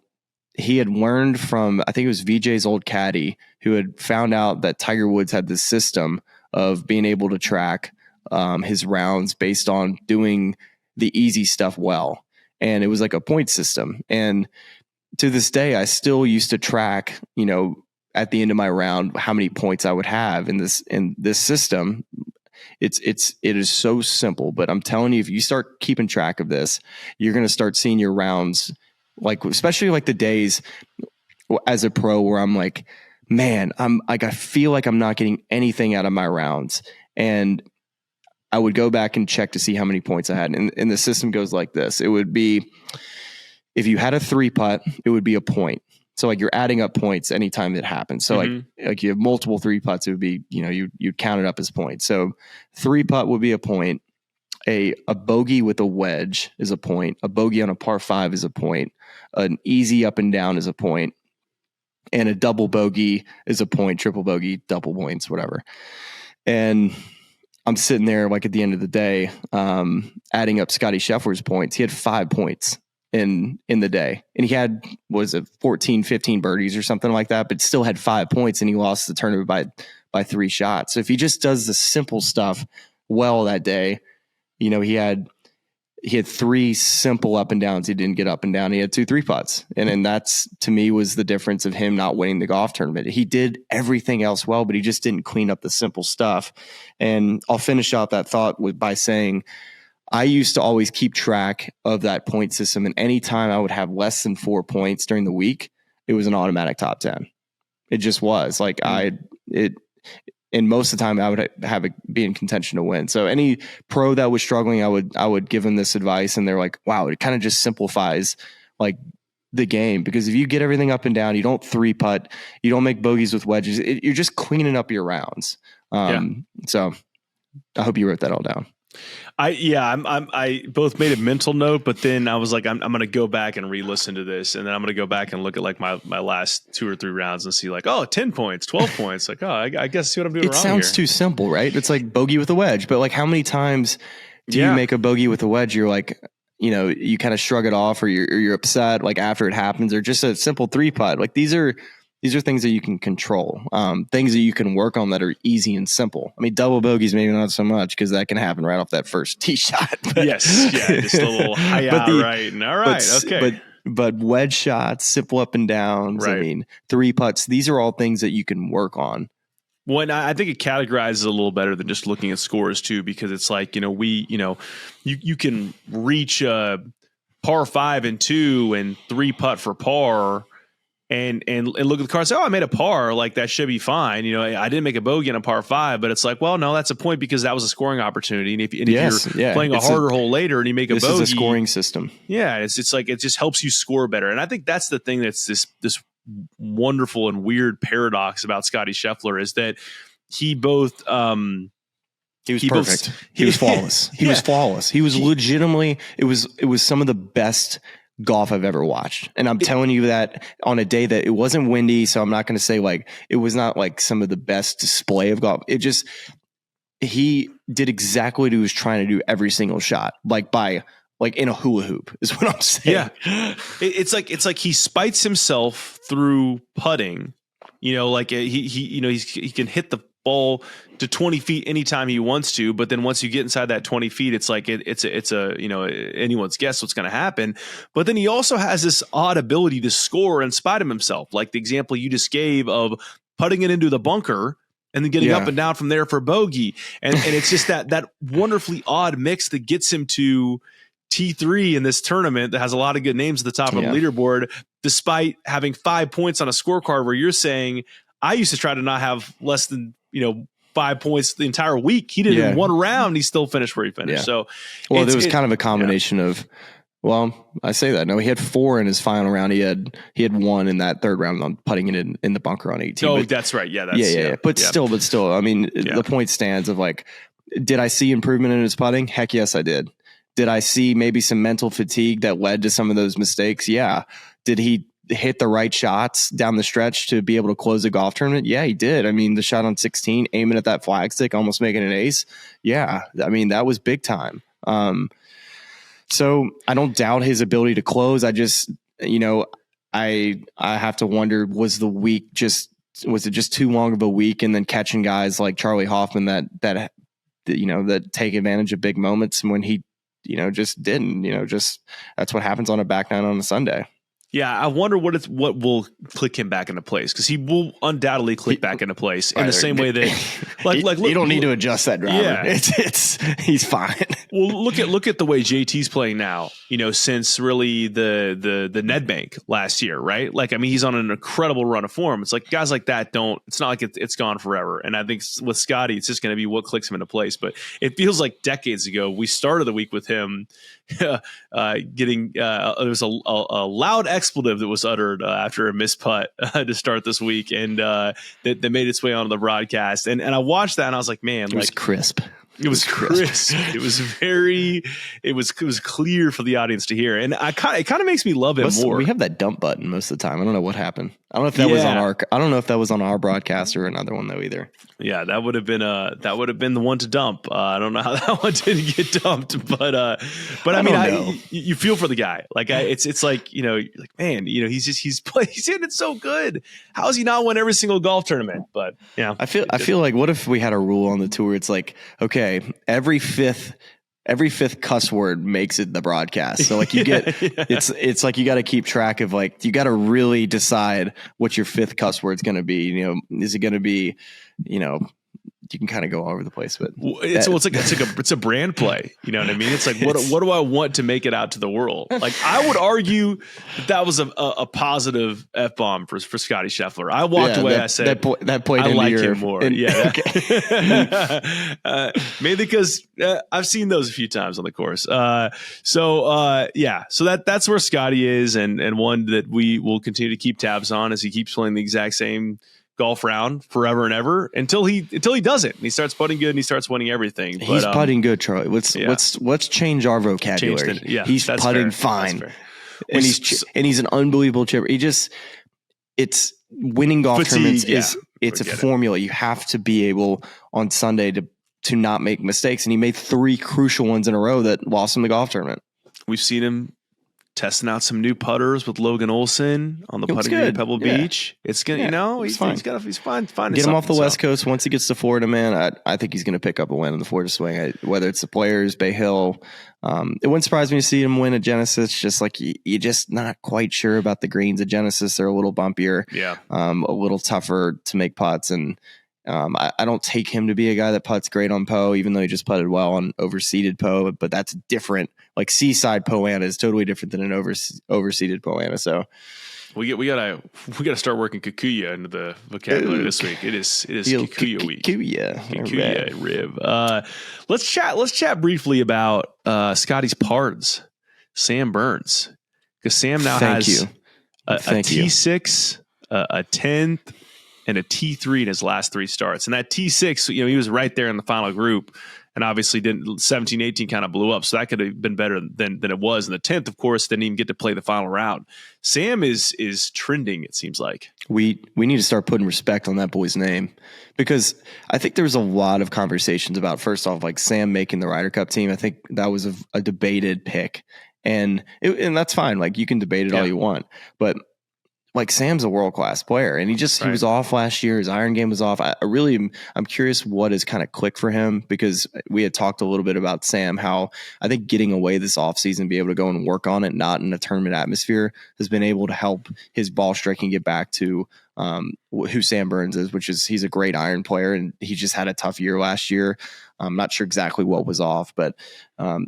he had learned from, I think it was VJ's old caddy, who had found out that Tiger Woods had this system of being able to track his rounds based on doing the easy stuff well. And it was like a point system. And to this day, I still used to track, at the end of my round, how many points I would have in this system. It is so simple, but I'm telling you, if you start keeping track of this, you're going to start seeing your rounds, like, especially like the days as a pro where I'm like, man, I'm like, I feel like I'm not getting anything out of my rounds. And I would go back and check to see how many points I had. And the system goes like this. It would be, if you had a 3-putt, it would be a point. So like you're adding up points anytime it happens. So like you have multiple 3-putts, it would be, you'd count it up as points. So 3-putt would be a point. A bogey with a wedge is a point. A bogey on a par 5 is a point. An easy up and down is a point. And a double bogey is a point. Triple bogey, double points, whatever. And I'm sitting there like at the end of the day, adding up Scottie Scheffler's points. He had 5 points in the day, and he had, was it 14, 15 birdies or something like that, but still had 5 points, and he lost the tournament by 3 shots. So if he just does the simple stuff well that day, he had 3 simple up and downs. He didn't get up and down. He had 2 3-putts. And that's, to me, was the difference of him not winning the golf tournament. He did everything else well, but he just didn't clean up the simple stuff. And I'll finish out that thought by saying, I used to always keep track of that point system. And anytime I would have less than 4 points during the week, it was an automatic top 10. It just was like, and most of the time I would have it be in contention to win. So any pro that was struggling, I would give them this advice, and they're like, wow, it kind of just simplifies like the game, because if you get everything up and down, you don't 3-putt, you don't make bogeys with wedges, you're just cleaning up your rounds. So I hope you wrote that all down. I both made a mental note, but then I was like, I'm going to go back and re-listen to this, and then I'm going to go back and look at like my last 2 or 3 rounds and see like, 10 points, 12 points. Like, I guess see what I'm doing wrong here. It sounds too simple, right? It's like bogey with a wedge, but like how many times do you make a bogey with a wedge? You're like, you kind of shrug it off, or you're upset like after it happens, or just a simple 3-putt. Like these are things that you can control, things that you can work on that are easy and simple. I mean, double bogeys, maybe not so much, because that can happen right off that first tee shot. But, yes. Yeah. Just a little, right. And all right. Okay. But wedge shots, simple up and downs, right. I mean, 3-putts, these are all things that you can work on. Well, I think it categorizes a little better than just looking at scores too, because it's like, you can reach par 5 and 2 and 3 putt for par. And look at the card and say, I made a par, like that should be fine. I didn't make a bogey on a par 5, but it's like, well, no, that's a point because that was a scoring opportunity. And if you're playing a harder hole later and you make a bogey, this is a scoring system. Yeah, it's like it just helps you score better. And I think that's the thing that's this wonderful and weird paradox about Scottie Scheffler is that he both he was perfect. He was flawless. He was flawless. He was legitimately. It was some of the best golf I've ever watched. And I'm telling you that on a day that it wasn't windy. So I'm not going to say like, it was not like some of the best display of golf. He did exactly what he was trying to do every single shot, like in a hula hoop is what I'm saying. Yeah. It's like he spites himself through putting, like he can hit the ball to 20 feet anytime he wants to, but then once you get inside that 20 feet, it's like it's anyone's guess what's going to happen. But then he also has this odd ability to score in spite of himself, like the example you just gave of putting it into the bunker and then getting up and down from there for bogey, and it's just that wonderfully odd mix that gets him to T3 in this tournament that has a lot of good names at the top of the leaderboard, despite having 5 points on a scorecard where you're saying, I used to try to not have less than 5 points the entire week. He did it in one round. He still finished where he finished. Yeah. So, there was kind of a combination of, well, I say that. No, he had 4 in his final round. He had 1 in that third round on putting it in the bunker on 18. Oh, that's right. Yeah. But still, I mean, the point stands of like, did I see improvement in his putting? Heck yes, I did. Did I see maybe some mental fatigue that led to some of those mistakes? Yeah. Did he hit the right shots down the stretch to be able to close a golf tournament? Yeah, he did. I mean, the shot on 16, aiming at that flag stick, almost making an ace. Yeah. I mean, that was big time. So I don't doubt his ability to close. I just, I have to wonder, was it just too long of a week? And then catching guys like Charlie Hoffman that take advantage of big moments when he, just didn't, that's what happens on a back nine on a Sunday. Yeah, I wonder what will click him back into place, because he will undoubtedly click back into place in the same way that you don't need to adjust that driver. Yeah. He's fine. Well, look at the way JT's playing now. Since really the Nedbank last year, right? Like, I mean, he's on an incredible run of form. It's like guys like that it's not like it's gone forever. And I think with Scottie, it's just going to be what clicks him into place. But it feels like decades ago we started the week with him getting there was a loud expletive that was uttered after a missed putt to start this week, and that made its way onto the broadcast. And I watched that and I was like, man, it was crisp. It was crisp. It was clear for the audience to hear. And it kind of makes me love him more. We have that dump button most of the time. I don't know what happened. I don't know if that was on our broadcast or another one though either. Yeah, that would have been the one to dump. I don't know how that one didn't get dumped, but I mean, you feel for the guy. Like it's like, like, man, he's hitting it so good. How is he not won every single golf tournament? But yeah, I feel like, what if we had a rule on the tour? It's like, okay, every fifth cuss word makes it the broadcast. So like you get, it's like you got to keep track of, like, you got to really decide what your fifth cuss word's going to be. Is it going to be, you can kind of go all over the place, but it's a brand play. You know what I mean? It's like, what do I want to make it out to the world? Like, I would argue that was a positive F-bomb for Scottie Scheffler. I walked away. I said that played. I like him more. Mainly because I've seen those a few times on the course. So that's where Scottie is, and one that we will continue to keep tabs on as he keeps playing the exact same golf round forever and ever until he doesn't. And he starts putting good and he starts winning everything. He's putting good, Charlie. Let's change our vocabulary. He's putting fine. And he's an unbelievable chipper. It's winning golf tournaments it's a formula. You have to be able on Sunday to not make mistakes. And he made 3 crucial ones in a row that lost him the golf tournament. We've seen him testing out some new putters with Logan Olson on the putting green at Pebble Beach. It's gonna, he's fine. He's fine. Get him off the West Coast. Once he gets to Florida, man, I think he's going to pick up a win in the Florida swing. Whether it's the Players, Bay Hill, it wouldn't surprise me to see him win at Genesis. Just like you're just not quite sure about the greens at Genesis. They're a little bumpier, a little tougher to make putts, and I don't take him to be a guy that putts great on Poe, even though he just putted well on overseeded Poe. But that's different. Like seaside Poana is totally different than an overseeded Poana. So we gotta start working Kikuya into the vocabulary this week. It is Kikuya week. Kikuya rib. Let's chat briefly about Scotty's pards, Sam Burns, because Sam now has a T6, a 10th, and a T3 in his last 3 starts. And that T6, he was right there in the final group, and obviously 17, 18 kind of blew up. So that could have been better than it was. And the 10th, of course, didn't even get to play the final round. Sam is trending, it seems like. We need to start putting respect on that boy's name, because I think there was a lot of conversations about, first off, like Sam making the Ryder Cup team. I think that was a debated pick, and that's fine. Like, you can debate it all you want, but like, Sam's a world-class player, and he was off last year. His iron game was off. I'm curious what has kind of clicked for him, because we had talked a little bit about Sam, how I think getting away this offseason, be able to go and work on it, not in a tournament atmosphere, has been able to help his ball striking get back to who Sam Burns is, which is he's a great iron player, and he just had a tough year last year. I'm not sure exactly what was off, but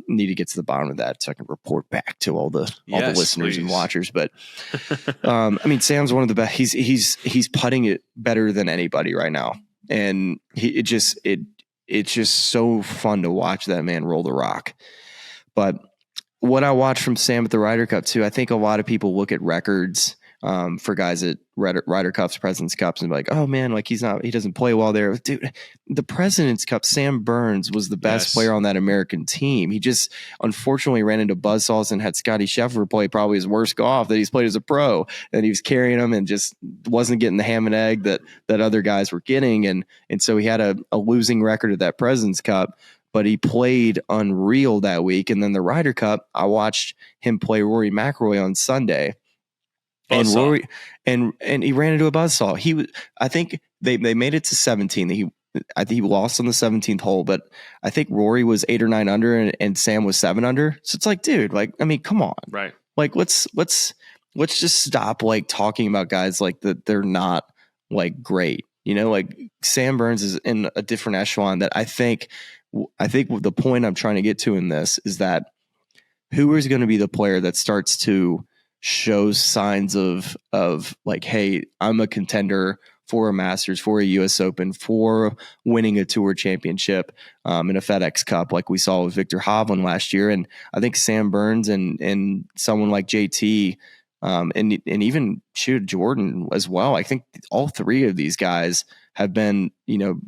need to get to the bottom of that so I can report back to all the listeners and watchers. But I mean, Sam's one of the best. He's putting it better than anybody right now, and it's just so fun to watch that man roll the rock. But what I watched from Sam at the Ryder Cup too, I think a lot of people look at records for guys at Ryder Cups, President's Cups, and be like, oh man, like he doesn't play well there. Dude, the President's Cup, Sam Burns was the best player on that American team. He just unfortunately ran into buzzsaws and had Scottie Scheffler play probably his worst golf that he's played as a pro, and he was carrying him and just wasn't getting the ham and egg that other guys were getting, and so he had a losing record at that President's Cup. But he played unreal that week. And then the Ryder Cup, I watched him play Rory McIlroy on Sunday. And Rory, and he ran into a buzzsaw. I think they made it to 17. I think he lost on the 17th hole, but I think Rory was 8 or 9 under, and Sam was 7 under. So it's like, dude, like, I mean, come on, right? Like, let's just stop like talking about guys like that. They're not like great, Like Sam Burns is in a different echelon that I think the point I'm trying to get to in this is that who is going to be the player that starts to shows signs of like, hey, I'm a contender for a Masters, for a US Open, for winning a Tour Championship, in a FedEx Cup, like we saw with Victor Hovland last year. And I think Sam Burns and someone like JT, and even Jordan as well. I think all 3 of these guys have been,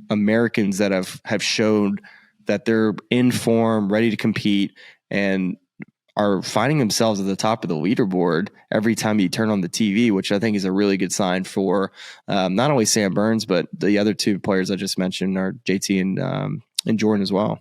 Americans that have showed that they're in form, ready to compete, and are finding themselves at the top of the leaderboard every time you turn on the TV, which I think is a really good sign for not only Sam Burns, but the other 2 players I just mentioned are JT and Jordan as well.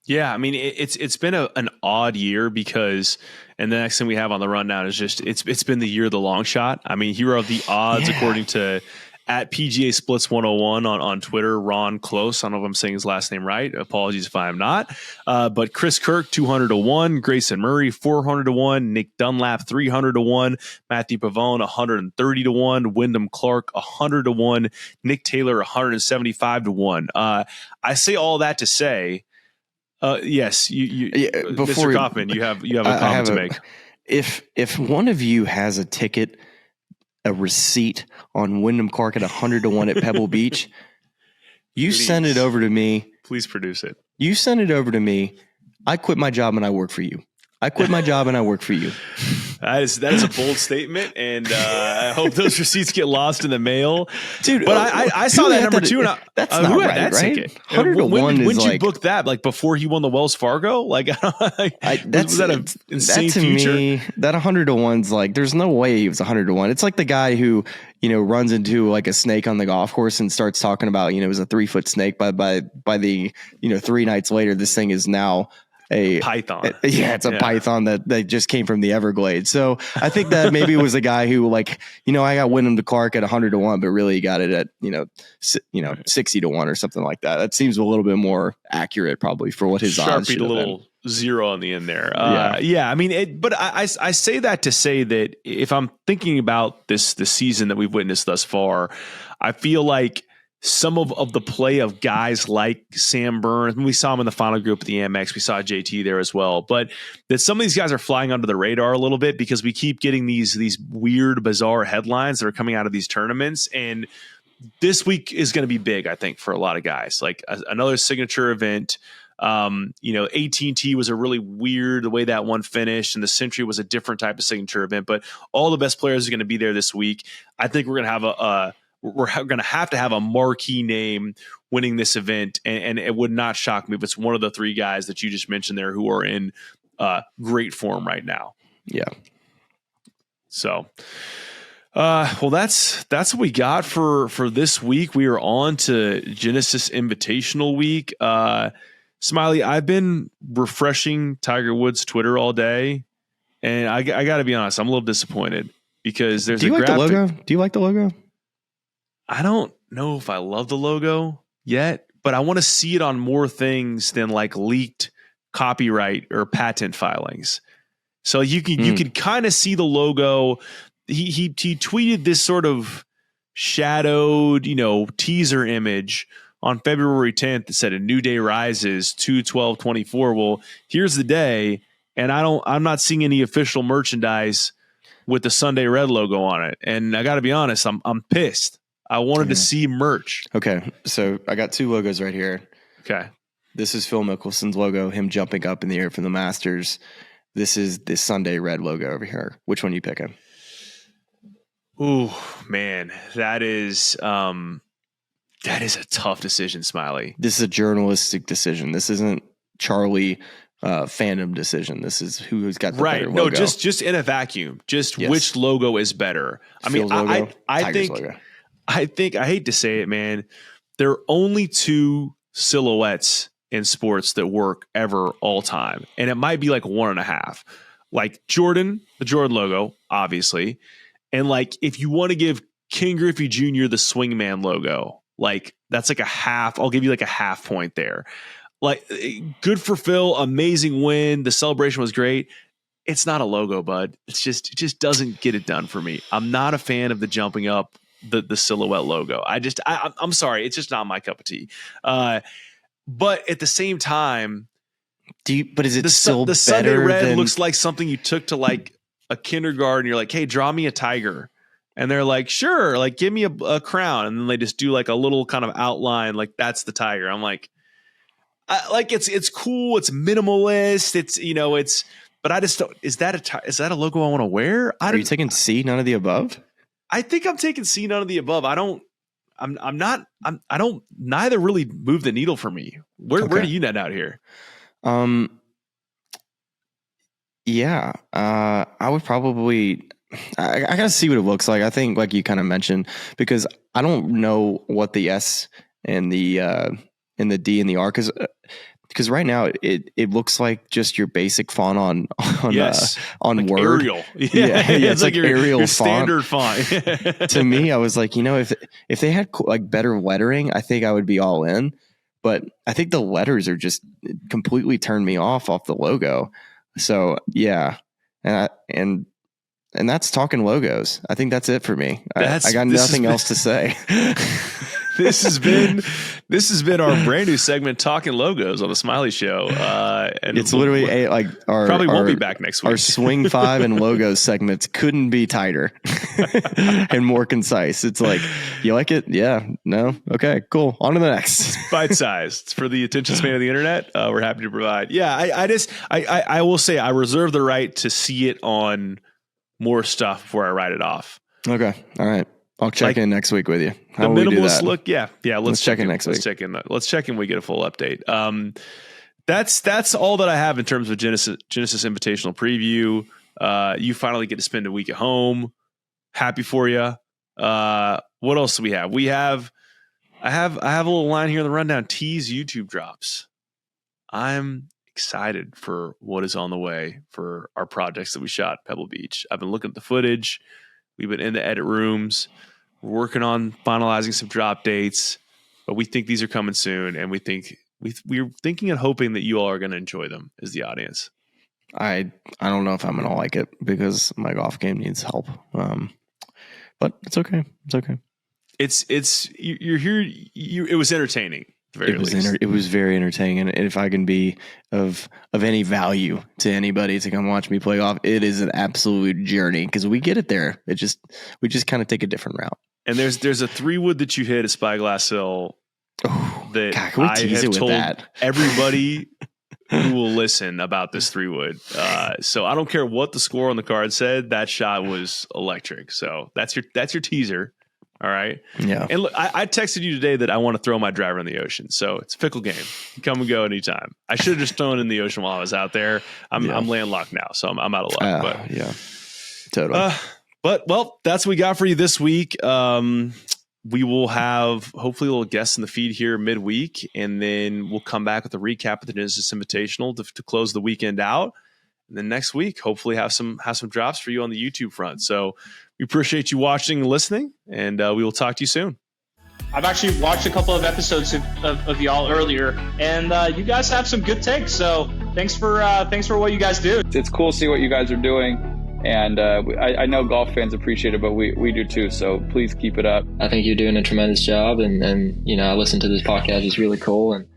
Yeah, I mean, it's been an odd year because, and the next thing we have on the rundown is just it's been the year of the long shot. I mean, hero of the odds, according to at PGA Splits 101 on Twitter, Ron Close. I don't know if I'm saying his last name right. Apologies if I am not. But Chris Kirk, 200-1. Grayson Murray, 400-1. Nick Dunlap, 300-1. Matthew Pavone, 130-1. Wyndham Clark, 100-1. Nick Taylor, 175-1. I say all that to say, yes, Mr. Kaufman, you have a comment to make. If one of you has a ticket, a receipt on Wyndham Clark at 100-1 at Pebble Beach, please send it over to me. Please produce it. You send it over to me. I quit my job and I work for you. I quit my job and I work for you. That is a bold statement, and I hope those receipts get lost in the mail, dude. But I saw that number 2, and that's not who right, had that right? ticket? 100-1 when is did you book that? Like before he won the Wells Fargo? Like was that an insane future? Me, that 100-1's like, there's no way he was 100-1. It's like the guy who runs into like a snake on the golf course and starts talking about it was a 3-foot snake. By the 3 nights later, this thing is now a python. It's a python that just came from the Everglades. So I think that maybe it was a guy who I got Wyndham to Clark at 100-1, but really got it at 60-1 or something like that. That seems a little bit more accurate probably for what his odds should have been. A little 0 on the end there. I mean, but I say that to say that if I'm thinking about the season that we've witnessed thus far, I feel like some of the play of guys like Sam Burns. We saw him in the final group at the Amex. We saw JT there as well. But that some of these guys are flying under the radar a little bit because we keep getting these weird, bizarre headlines that are coming out of these tournaments. And this week is going to be big, I think, for a lot of guys. Like another signature event. AT&T was a really weird the way that one finished, and the Century was a different type of signature event. But all the best players are going to be there this week. I think we're going to have we're going to have a marquee name winning this event, and it would not shock me if it's one of the three guys that you just mentioned there who are in great form right now. Yeah. So, well, that's what we got for this week. We are on to Genesis Invitational Week. Smylie, I've been refreshing Tiger Woods' Twitter all day, and I got to be honest, I'm a little disappointed because there's Do you like the logo? Do you like the logo? I don't know if I love the logo yet, but I want to see it on more things than like leaked copyright or patent filings. So you can kind of see the logo. He tweeted this sort of shadowed, teaser image on February 10th that said a new day rises 2/12/24. Well, here's the day, and I'm not seeing any official merchandise with the Sunday Red logo on it. And I got to be honest, I'm pissed. I wanted to see merch. Okay, so I got two logos right here. Okay. This is Phil Mickelson's logo, him jumping up in the air from the Masters. This is the Sunday Red logo over here. Which one are you picking? Ooh, man, that is a tough decision, Smylie. This is a journalistic decision. This isn't Charlie fandom decision. This is who's got the better logo. No, just in a vacuum. Just which logo is better. Phil's logo, I think logo. I hate to say it, man. There are only two silhouettes in sports that work ever all time. And it might be like 1.5. Like Jordan, the Jordan logo, obviously. And like if you want to give King Griffey Jr. the swingman logo, like that's like a half. I'll give you like a half point there. Like good for Phil, amazing win. The celebration was great. It's not a logo, bud. It just doesn't get it done for me. I'm not a fan of the jumping up the silhouette logo. I'm sorry. It's just not my cup of tea. But at the same time, but is it still the Sunday better Red than... looks like something you took to like a kindergarten. You're like, hey, draw me a tiger. And they're like, sure, like give me a crown. And then they just do like a little kind of outline. Like that's the tiger. I'm like it's cool. It's minimalist. But I just don't, is that a logo I want to wear? Are you taking C, none of the above? I think I'm taking C, none of the above. I don't neither really move the needle for me. Where do you net out here? Yeah. I would probably, I gotta see what it looks like. I think like you kind of mentioned, because I don't know what the S and the D and the R, because right now it looks like just your basic font on like Word. Arial. Yeah, it's like your Arial your font. standard font. To me, I was like, if they had like better lettering, I think I would be all in. But I think the letters are just completely turned me off the logo. So yeah, and that's talking logos. I think that's it for me. I got nothing else to say. This has been our brand new segment, Talking Logos, on the Smylie Show. And it's literally probably won't be back next week. Our Swing 5 and logos segments couldn't be tighter and more concise. It's like, you like it? Yeah. No. Okay. Cool. On to the next. It's bite-sized. It's for the attention span of the internet. We're happy to provide. Yeah. I will say I reserve the right to see it on more stuff before I write it off. Okay. All right. I'll check in next week with you. How the minimalist look, yeah. Let's check in next week. Let's check in when we get a full update. That's all that I have in terms of Genesis Invitational preview. You finally get to spend a week at home. Happy for you. What else do we have? I have a little line here in the rundown. Tease YouTube drops. I'm excited for what is on the way for our projects that we shot at Pebble Beach. I've been looking at the footage. We've been in the edit rooms. We're working on finalizing some drop dates, but we think these are coming soon, and we're thinking and hoping that you all are going to enjoy them as the audience. I don't know if I'm going to like it because my golf game needs help. But it's okay. It's okay. you're here. It was entertaining. It was very entertaining, and if I can be of any value to anybody to come watch me play golf, it is an absolute journey because we get it there. We just kind of take a different route. And there's a 3-wood that you hit at Spyglass Hill that God, can we tease it with told that? Everybody who will listen about this 3-wood. So I don't care what the score on the card said. That shot was electric. So that's your teaser. All right. Yeah. And look, I texted you today that I want to throw my driver in the ocean. So it's a fickle game. You come and go anytime. I should have just thrown in the ocean while I was out there. I'm landlocked now, so I'm out of luck. But yeah, totally. But that's what we got for you this week. We will have hopefully a little guests in the feed here midweek, and then we'll come back with a recap of the Genesis Invitational to close the weekend out. And then next week, hopefully have some drops for you on the YouTube front. So we appreciate you watching and listening, and we will talk to you soon. I've actually watched a couple of episodes of y'all earlier, and you guys have some good takes. So thanks for what you guys do. It's cool to see what you guys are doing, and I know golf fans appreciate it, but we do too. So please keep it up. I think you're doing a tremendous job, and I listen to this podcast. It's really cool, and